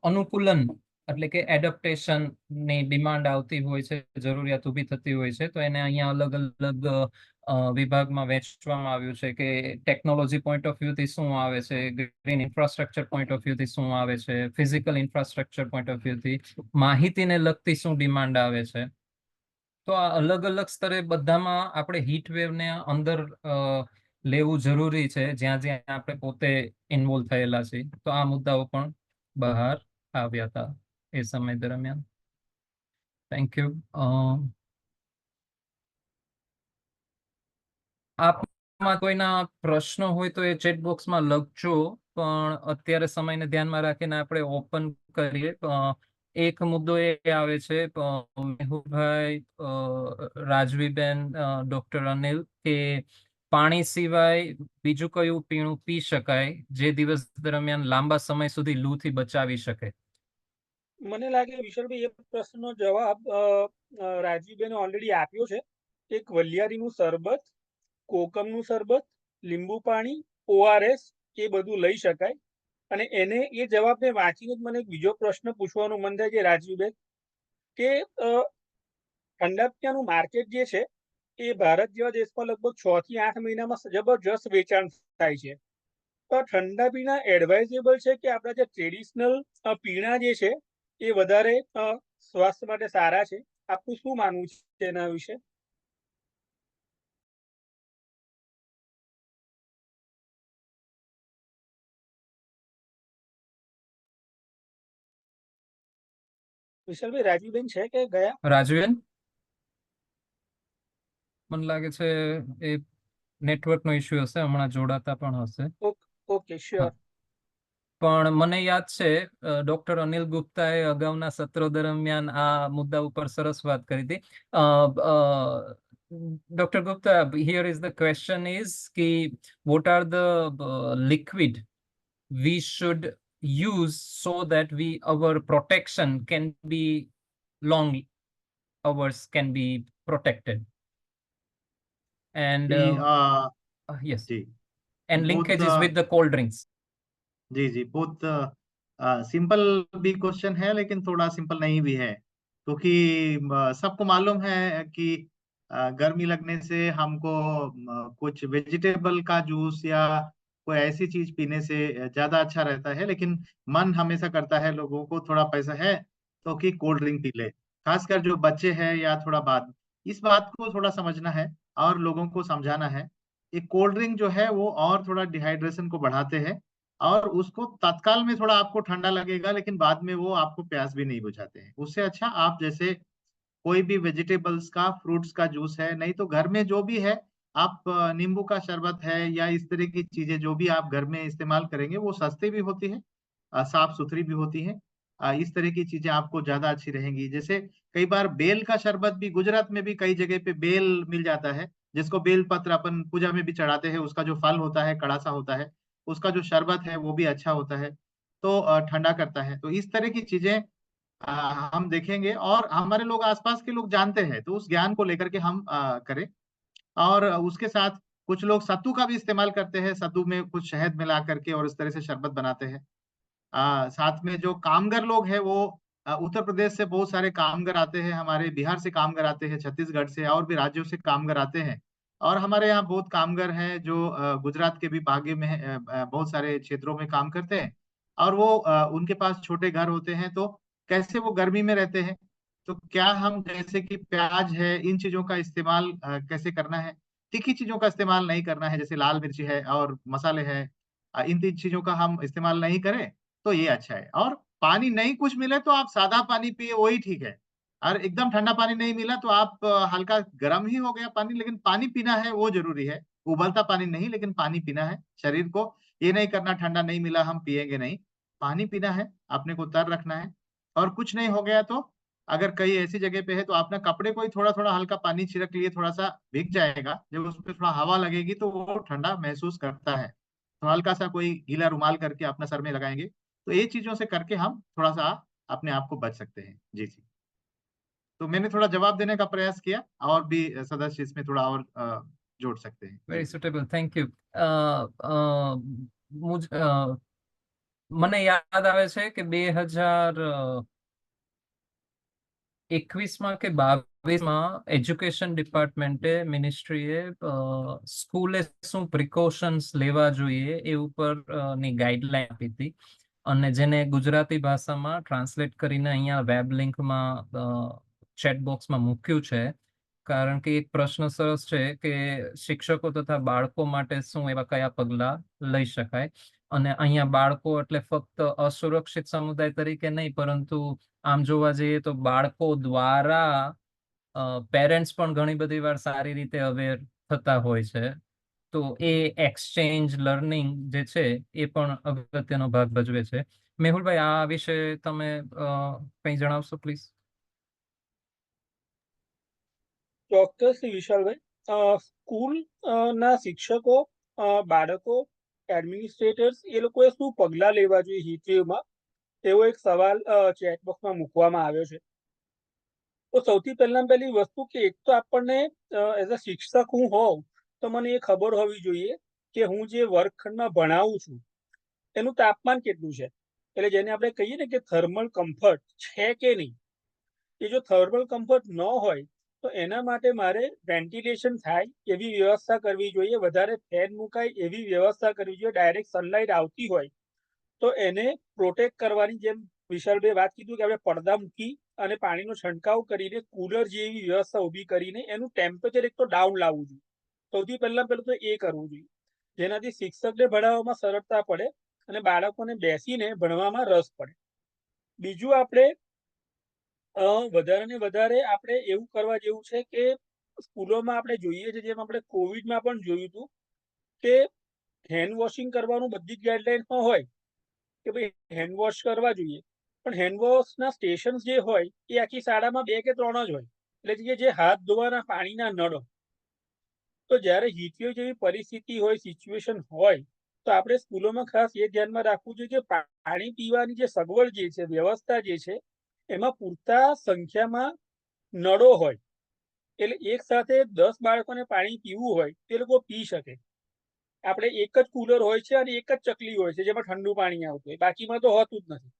અનુકૂલન એટલે કે એડપ્ટેશન ની ડિમાન્ડ આવતી હોય છે, જરૂરિયાત ઊભી થતી હોય છે. તો એને અહીંયા અલગ અલગ વિભાગમાં વહેંચવામાં આવ્યું છે કે ટેકનોલોજી પોઈન્ટ ઓફ વ્યૂ થી શું આવે છે, green infrastructure point of view થી શું આવે છે, physical infrastructure point of view થી માહિતીને લગતી શું ડિમાન્ડ આવે છે. તો આ અલગ અલગ સ્તરે બધામાં આપણે હીટ વેવને અંદર લેવું જરૂરી છે, જ્યાં જ્યાં આપણે પોતે ઇન્વોલ્વ થયેલા છીએ. તો આ મુદ્દાઓ પણ બહાર આવ્યા હતા એ સમય દરમિયાન. Thank you. આપમાં કોઈના પ્રશ્નો હોય તો એ ચેટ બોક્સમાં લખજો, પણ અત્યારે સમયને ધ્યાનમાં રાખીને આપણે ઓપન કરીએ. એક મુદ્દો એ આવે છે, મેહુલભાઈ, રાજવીબેન, ડોક્ટર અનિલ, કે પાણી સિવાય બીજું કયું પીણું પી શકાય જે દિવસ દરમિયાન લાંબા સમય સુધી લૂથી બચાવી શકે? મને લાગે વિશાલભાઈ એ પ્રશ્નનો જવાબ રાજીવબેને ઓલરેડી આપ્યો છે. એક વલિયારીનું શરબત, કોકમનું શરબત, લીંબુ પાણી, ORS, એ બધું લઈ શકાય. અને એને એ જવાબને વાંચીને જ મને એક બીજો પ્રશ્ન પૂછવાનું મન થાય છે રાજીવબેન, કે ઠંડા પીણાનું માર્કેટ જે છે એ ભારત જેવા દેશમાં લગભગ 6 થી 8 મહિનામાં જબરજસ્ત વેચાણ થાય છે. તો ઠંડા પીણા એડવાઇઝેબલ છે કે આપણા જે ટ્રેડિશનલ પીણા જે છે એ વધારે સ્વાસ્થ્ય માટે સારા છે? આપનું શું માનવું છે એના વિશે? વિશાલભાઈ, રાજીવબેન છે કે ગયા? રાજવીબેન, મને લાગે છે એ નેટવર્કનો ઇશ્યુ હશે, હમણાં જોડાતા પણ હશે. Okay, sure. પણ મને યાદ છે ડોક્ટર અનિલ ગુપ્તાએ અગાઉના સત્રો દરમિયાન આ મુદ્દા ઉપર સરસ વાત કરી હતી. Doctor Gupta, here is the question is कि what are the liquid we should use so that our protection can be long hours can be protected, and जी yes, जी and बहुत linkages with the cold drinks. जी जी बहुत simple भी question है, लेकिन थोड़ा सिंपल नहीं भी है, क्योंकि सबको मालूम है कि गर्मी लगने से हमको कुछ वेजिटेबल का जूस या कोई ऐसी चीज पीने से ज्यादा अच्छा रहता है, लेकिन मन हमेशा करता है लोगों को, थोड़ा पैसा है तो कि कोल्ड ड्रिंक पी ले, खासकर जो बच्चे हैं या थोड़ा बाद। इस बात को थोड़ा समझना है और लोगों को समझाना है। ये कोल्ड ड्रिंक जो है वो और थोड़ा डिहाइड्रेशन को बढ़ाते हैं, और उसको तत्काल में थोड़ा आपको ठंडा लगेगा, लेकिन बाद में वो आपको प्यास भी नहीं बुझाते हैं। उससे अच्छा आप जैसे कोई भी वेजिटेबल्स का, फ्रूट्स का जूस है, नहीं तो घर में जो भी है, आप नींबू का शरबत है या इस तरह की चीजें जो भी आप घर में इस्तेमाल करेंगे वो सस्ती भी होती है, साफ सुथरी भी होती है। इस तरह की चीजें आपको ज्यादा अच्छी रहेंगी। जैसे कई बार बेल का शरबत भी, गुजरात में भी कई जगह पे बेल मिल जाता है, जिसको बेल पत्र अपन पूजा में भी चढ़ाते हैं। उसका जो फल होता है कड़ा सा होता है, उसका जो शरबत है वो भी अच्छा होता है, तो ठंडा करता है। तो इस तरह की चीजें हम देखेंगे, और हमारे लोग, आसपास के लोग जानते हैं, तो उस ज्ञान को लेकर के हम करें। और उसके साथ कुछ लोग सत्तू का भी इस्तेमाल करते हैं, सत्तू में कुछ शहद मिला करके और इस तरह से शरबत बनाते हैं। साथ में जो कामगर लोग हैं वो उत्तर प्रदेश से बहुत सारे कामगर आते हैं, हमारे बिहार से कामगर आते हैं, छत्तीसगढ़ से और भी राज्यों से कामगर आते हैं। और हमारे यहाँ बहुत कामगर हैं जो गुजरात के भी भाग्य में बहुत सारे क्षेत्रों में काम करते हैं, और वो उनके पास छोटे घर होते हैं, तो कैसे वो गर्मी में रहते हैं। तो क्या हम जैसे कि प्याज है, इन चीजों का इस्तेमाल कैसे करना है, तीखी चीजों का इस्तेमाल नहीं करना है, जैसे लाल मिर्ची है और मसाले हैं, इन तीन चीजों का हम इस्तेमाल नहीं करें, तो ये अच्छा है। और पानी नहीं कुछ मिले तो आप सादा पानी पिए, वही ठीक है। और एकदम ठंडा पानी नहीं मिला तो आप हल्का गर्म ही हो गया पानी, लेकिन पानी पीना है वो जरूरी है। उबलता पानी नहीं, लेकिन पानी पीना है शरीर को। ये नहीं करना ठंडा नहीं मिला हम पिएंगे नहीं, पानी पीना है, अपने को तर रखना है। और कुछ नहीं हो गया तो अगर कहीं ऐसी जगह पे है तो अपना कपड़े को ही थोड़ा थोड़ा हल्का पानी छिड़क लिए, थोड़ा सा भीग जाएगा, जब उसमें थोड़ा हवा लगेगी तो वो ठंडा महसूस करता है। तो हल्का सा कोई गीला रुमाल करके अपना सर में लगाएंगे, तो ये चीजों से करके हम थोड़ा सा अपने आप को बच सकते हैं। जी जी। तो मैंने थोड़ा जवाब देने का प्रयास किया, और भी सदस्य इसमें थोड़ा और जोड़ सकते हैं। વેરી जी સુટેબલ, થેન્ક યુ. મને યાદ આવે છે કે 2021માં કે 22માં એજ્યુકેશન ડિપાર્ટમેન્ટે, મિનિસ્ટ્રીએ સ્કૂલે શું પ્રિકોશન્સ લેવા જોઈએ એ ઉપર ની ગાઈડલાઈન આપી હતી, અને જેને ગુજરાતી ભાષામાં ટ્રાન્સલેટ કરીને અહીંયા વેબ લિંકમાં ચેટ બોક્સમાં મૂક્યું છે. કારણ કે એક પ્રશ્ન સરસ છે કે શિક્ષકો તથા બાળકો માટે શું એવા કયા પગલાં લઈ શકાય. અને અહીંયા બાળકો એટલે ફક્ત અસુરક્ષિત સમુદાય તરીકે નહીં, પરંતુ આમ જોવા જઈએ તો બાળકો દ્વારા પેરેન્ટ્સ પણ ઘણી બધી વાર સારી રીતે અવેર થતા હોય છે. તો એ એક્સચેન્જ લર્નિંગ જે છે એ પણ અગત્યનો ભાગ ભજવે છે. મેહુલભાઈ, આ વિશે તમે કંઈ જણાવશો પ્લીઝ? ચોક્કસ વિશાલભાઈ, સ્કૂલ ના શિક્ષકો, બાળકો, એડમિનિસ્ટ્રેટર્સ એ લોકોએ શું પગલાં લેવા જોઈએ હીટવેવમાં, એવો એક સવાલ ચેટ બોક્સમાં મૂકવામાં આવ્યો છે. તો સૌથી પહેલી વસ્તુ કે એક તો આપણને એઝ અ શિક્ષક હું હોઉં તો મને એ ખબર હોવી જોઈએ કે હું જે વર્ગખંડમાં ભણાવું છું એનું તાપમાન કેટલું છે. એટલે જેને આપણે કહીએ ને કે થર્મલ કમ્ફર્ટ છે કે નહીં. એ જો થર્મલ કમ્ફર્ટ ન હોય તો એના માટે મારે વેન્ટિલેશન થાય એવી વ્યવસ્થા કરવી જોઈએ, વધારે ફેન મુકાય એવી વ્યવસ્થા કરવી જોઈએ. ડાયરેક્ટ સનલાઇટ આવતી હોય તો એને પ્રોટેક્ટ કરવાની, જેમ વિશાલભાઈ વાત કીધું કે આપણે પડદા મૂકી અને પાણીનો છંટકાવ કરીને કુલર જેવી વ્યવસ્થા ઊભી કરીને એનું ટેમ્પરેચર એક તો ડાઉન લાવવું જોઈએ. સૌથી પહેલું તો એ કરવું જોઈએ, જેનાથી શિક્ષકને ભણાવવામાં સરળતા પડે અને બાળકોને બેસીને ભણવામાં રસ પડે. બીજું આપણે વધારે ને વધારે આપણે એવું કરવા જેવું છે કે સ્કૂલોમાં આપણે જોઈએ છે, જેમ આપણે કોવિડમાં પણ જોયું હતું કે હેન્ડ વોશિંગ કરવાનું બધી જ ગાઈડલાઇન્સમાં હોય કે ભાઈ હેન્ડ વોશ કરવા જોઈએ, પણ હેન્ડ વોશના સ્ટેશન્સ જે હોય એ આખી શાળામાં 2 કે 3 જ હોય. એટલે જે હાથ ધોવાના પાણીના નળો. તો જ્યારે હીટવેવ જેવી પરિસ્થિતિ હોય, સિચ્યુએશન હોય, તો આપણે સ્કૂલોમાં ખાસ એ ધ્યાનમાં રાખવું જોઈએ કે પાણી પીવાની જે સગવડ જે છે, વ્યવસ્થા જે છે, એમાં પૂરતા સંખ્યામાં નળો હોય. એટલે એક સાથે 10 બાળકોને પાણી પીવું હોય તે લોકો પી શકે. આપણે એક જ કુલર હોય છે અને એક જ ચકલી હોય છે જેમાં ઠંડુ પાણી આવતું હોય, બાકીમાં તો હોતું જ નથી.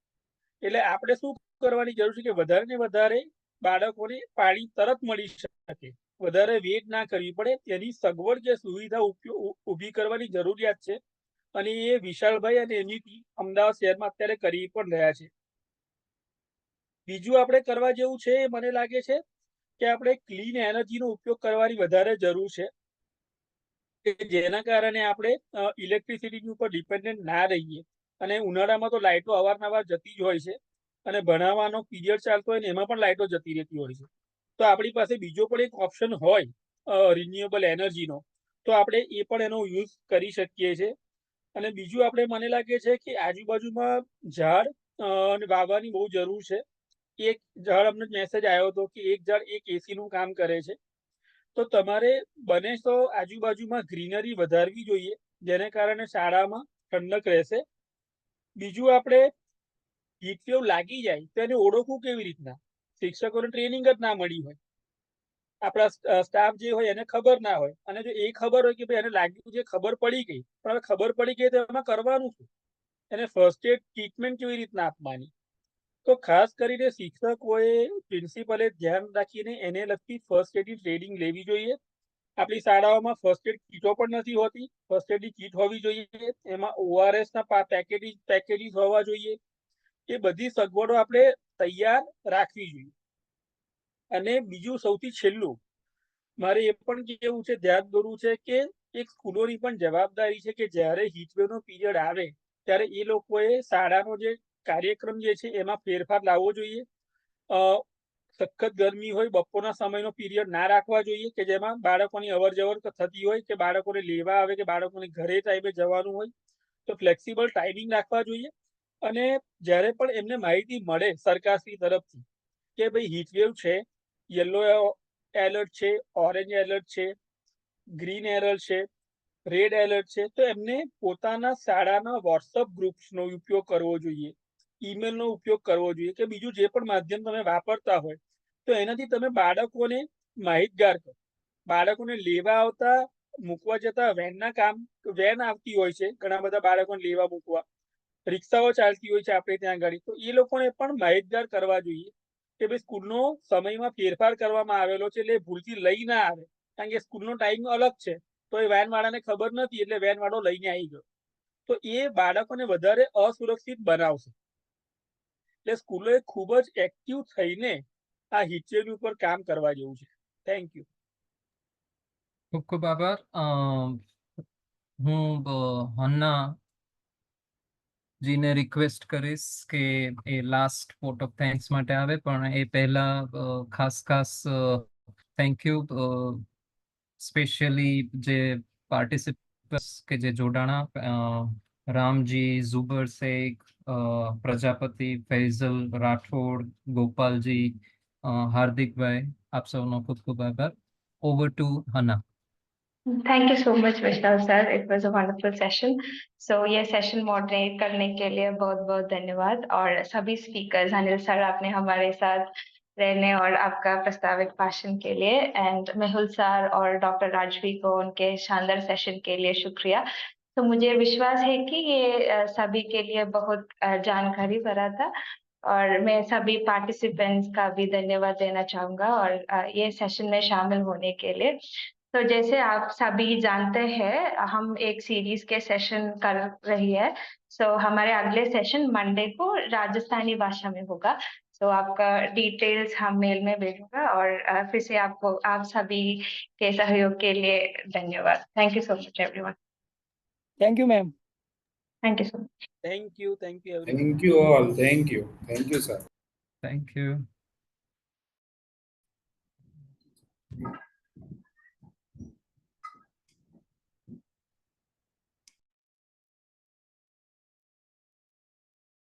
એટલે આપણે શું કરવાની જરૂર છે કે વધારે ને વધારે બાળકોને પાણી તરત મળી શકે, વધારે વેટ ના કરવી પડે, તેની સગવડ કે સુવિધા ઊભી કરવાની જરૂરિયાત છે. અને એ વિશાલભાઈ અને એની ટીમ અમદાવાદ શહેરમાં અત્યારે કરી પણ રહ્યા છે. બીજું આપણે કરવા જેવું છે, મને લાગે છે કે આપણે ક્લીન એનર્જીનો ઉપયોગ કરવાની વધારે જરૂર છે, કે જેના કારણે આપણે ઇલેક્ટ્રિસિટીની ઉપર ડિપેન્ડન્ટ ના રહીએ. અને ઉનાળામાં તો લાઇટો અવારનવાર જતી જ હોય છે, અને ભણાવવાનો પીરિયડ ચાલતો હોય ને એમાં પણ લાઇટો જતી રહેતી હોય છે. તો આપણી પાસે બીજો પણ એક ઓપ્શન હોય રિન્યુએબલ એનર્જીનો, તો આપણે એ પણ એનો યુઝ કરી શકીએ છીએ. અને બીજું આપણે, મને લાગે છે કે આજુબાજુમાં ઝાડ વાવવાની બહુ જરૂર છે. એક ઝાડ, અમને મેસેજ આવ્યો હતો કે એક ઝાડ એક એસી નું કામ કરે છે. તો તમારે બને તો આજુબાજુમાં ગ્રીનરી વધારવી જોઈએ, જેને કારણે શાળામાં ઠંડક રહેશે. બીજું, આપણે હીટવેવ લાગી જાય તો એને ઓળખવું કેવી રીતના, શિક્ષકોને ટ્રેનિંગ જ ના મળી હોય, આપણા સ્ટાફ જે હોય એને ખબર ના હોય, અને જો એ ખબર હોય કે ભાઈ એને લાગ્યું છે, ખબર પડી ગઈ, પણ હવે ખબર પડી ગઈ તો એમાં કરવાનું શું, એને ફર્સ્ટ એડ ટ્રીટમેન્ટ કેવી રીતના આપવાની. તો ખાસ કરીને શિક્ષકોએ, પ્રિન્સિપલે ધ્યાન રાખીને એને લગતી ફર્સ્ટ એડની ટ્રેનિંગ લેવી જોઈએ. આપણી શાળાઓમાં ફર્સ્ટ એડ કીટો પણ નથી હોતી, ફર્સ્ટ એડની કીટ હોવી જોઈએ, એમાં ORS ના પેકેજીસ હોવા જોઈએ. એ બધી સગવડો આપણે તૈયાર રાખવી જોઈએ. અને બીજું, સૌથી છેલ્લું મારે એ પણ કેવું છે, ધ્યાન દોરવું છે કે એક સ્કૂલોની પણ જવાબદારી છે કે જ્યારે હીટવેવનો પીરિયડ આવે ત્યારે એ લોકોએ શાળાનો જે કાર્યક્રમ જે છે એમાં ફેરફાર લાવવો જોઈએ. સખત ગરમી હોય બપોરના સમયનો પીરિયડ ના રાખવા જોઈએ કે જેમાં બાળકોની અવર જવર થતી હોય કે બાળકોને લેવા આવે કે બાળકોને ઘરે ટાઈમે જવાનું હોય, તો ફ્લેક્સિબલ ટાઈમિંગ રાખવા જોઈએ. અને જ્યારે પણ એમને માહિતી મળે સરકારશ્રી તરફથી કે ભાઈ હીટવેવ છે, યલો એલર્ટ છે, ઓરેન્જ એલર્ટ છે, ગ્રીન એલર્ટ છે, રેડ એલર્ટ છે, તો એમને પોતાના શાળાના વોટ્સઅપ ગ્રુપ્સનો ઉપયોગ કરવો જોઈએ, ઈમેલનો ઉપયોગ કરવો જોઈએ કે બીજું જે પણ માધ્યમ તમે વાપરતા હોય તો એનાથી તમે બાળકોને માહિતગાર કરો. બાળકોને લેવા આવતા મૂકવા જતા વેન આવતી હોય છે, ઘણા બધા બાળકોને લેવા મૂકવા રિક્ષાઓ ચાલતી હોય છે આપણે ત્યાં આગળ, તો એ લોકોને પણ માહિતગાર કરવા જોઈએ કે ભાઈ સ્કૂલનો સમયમાં ફેરફાર કરવામાં આવેલો છે એટલે ભૂલથી લઈ ના આવે, કારણ કે સ્કૂલનો ટાઈમ અલગ છે તો એ વેન વાળાને ખબર નથી એટલે વેન વાળો લઈને આવી ગયો, તો એ બાળકોને વધારે અસુરક્ષિત બનાવશે. એટલે સ્કૂલોએ ખૂબ જ એક્ટિવ થઈને આ હીટવેવ ઉપર કામ કરવા જેવું છે. Thank you. ખૂબ ખૂબ આભાર. હું હન્ના જીને રિક્વેસ્ટ કરીશ કે એ લાસ્ટ વોટ ઓફ થેન્ક્સ માટે આવે, પણ એ પહેલા ખાસ થેન્ક યુ સ્પેશિયલી જે પાર્ટિસિપન્ટ્સ કે જે જોડાણા, રામજી, ઝુબર શેખ, પ્રજાપતિ, ફૈઝલ, રાઠોડ, ગોપાલજી, હાર્દિકભાઈ, આપ સૌનો ખૂબ ખૂબ આભાર. Over to Hannah. Thank you so much, Vishal sir. It was a wonderful session. So ये सेशन मॉडरेट करने के लिए बहुत बहुत धन्यवाद, और सभी स्पीकर्स, अनिल सर आपने हमारे साथ रहने और आपका प्रस्तावित भाषण के लिए, एंड मेहुल सर और डॉक्टर राजवी को उनके शानदार सेशन के लिए शुक्रिया. तो मुझे विश्वास है कि ये सभी के लिए बहुत जानकारी भरा था, और मैं सभी पार्टिसिपेंट्स का भी धन्यवाद देना चाहूंगा और ये सेशन में शामिल होने के लिए. तो जैसे आप सभी जानते हैं, हम एक सीरीज के सेशन कर रही है. सो हमारे अगले सेशन मंडे को राजस्थानी भाषा में होगा. तो आपका डिटेल्स हम मेल में भेजूंगा, और फिर से आपको आप सभी के सहयोग के लिए धन्यवाद. Thank you so much everyone. Thank you, ma'am. Thank you so much. Thank you everyone. Thank you all. Thank you. Thank you, sir. Thank you.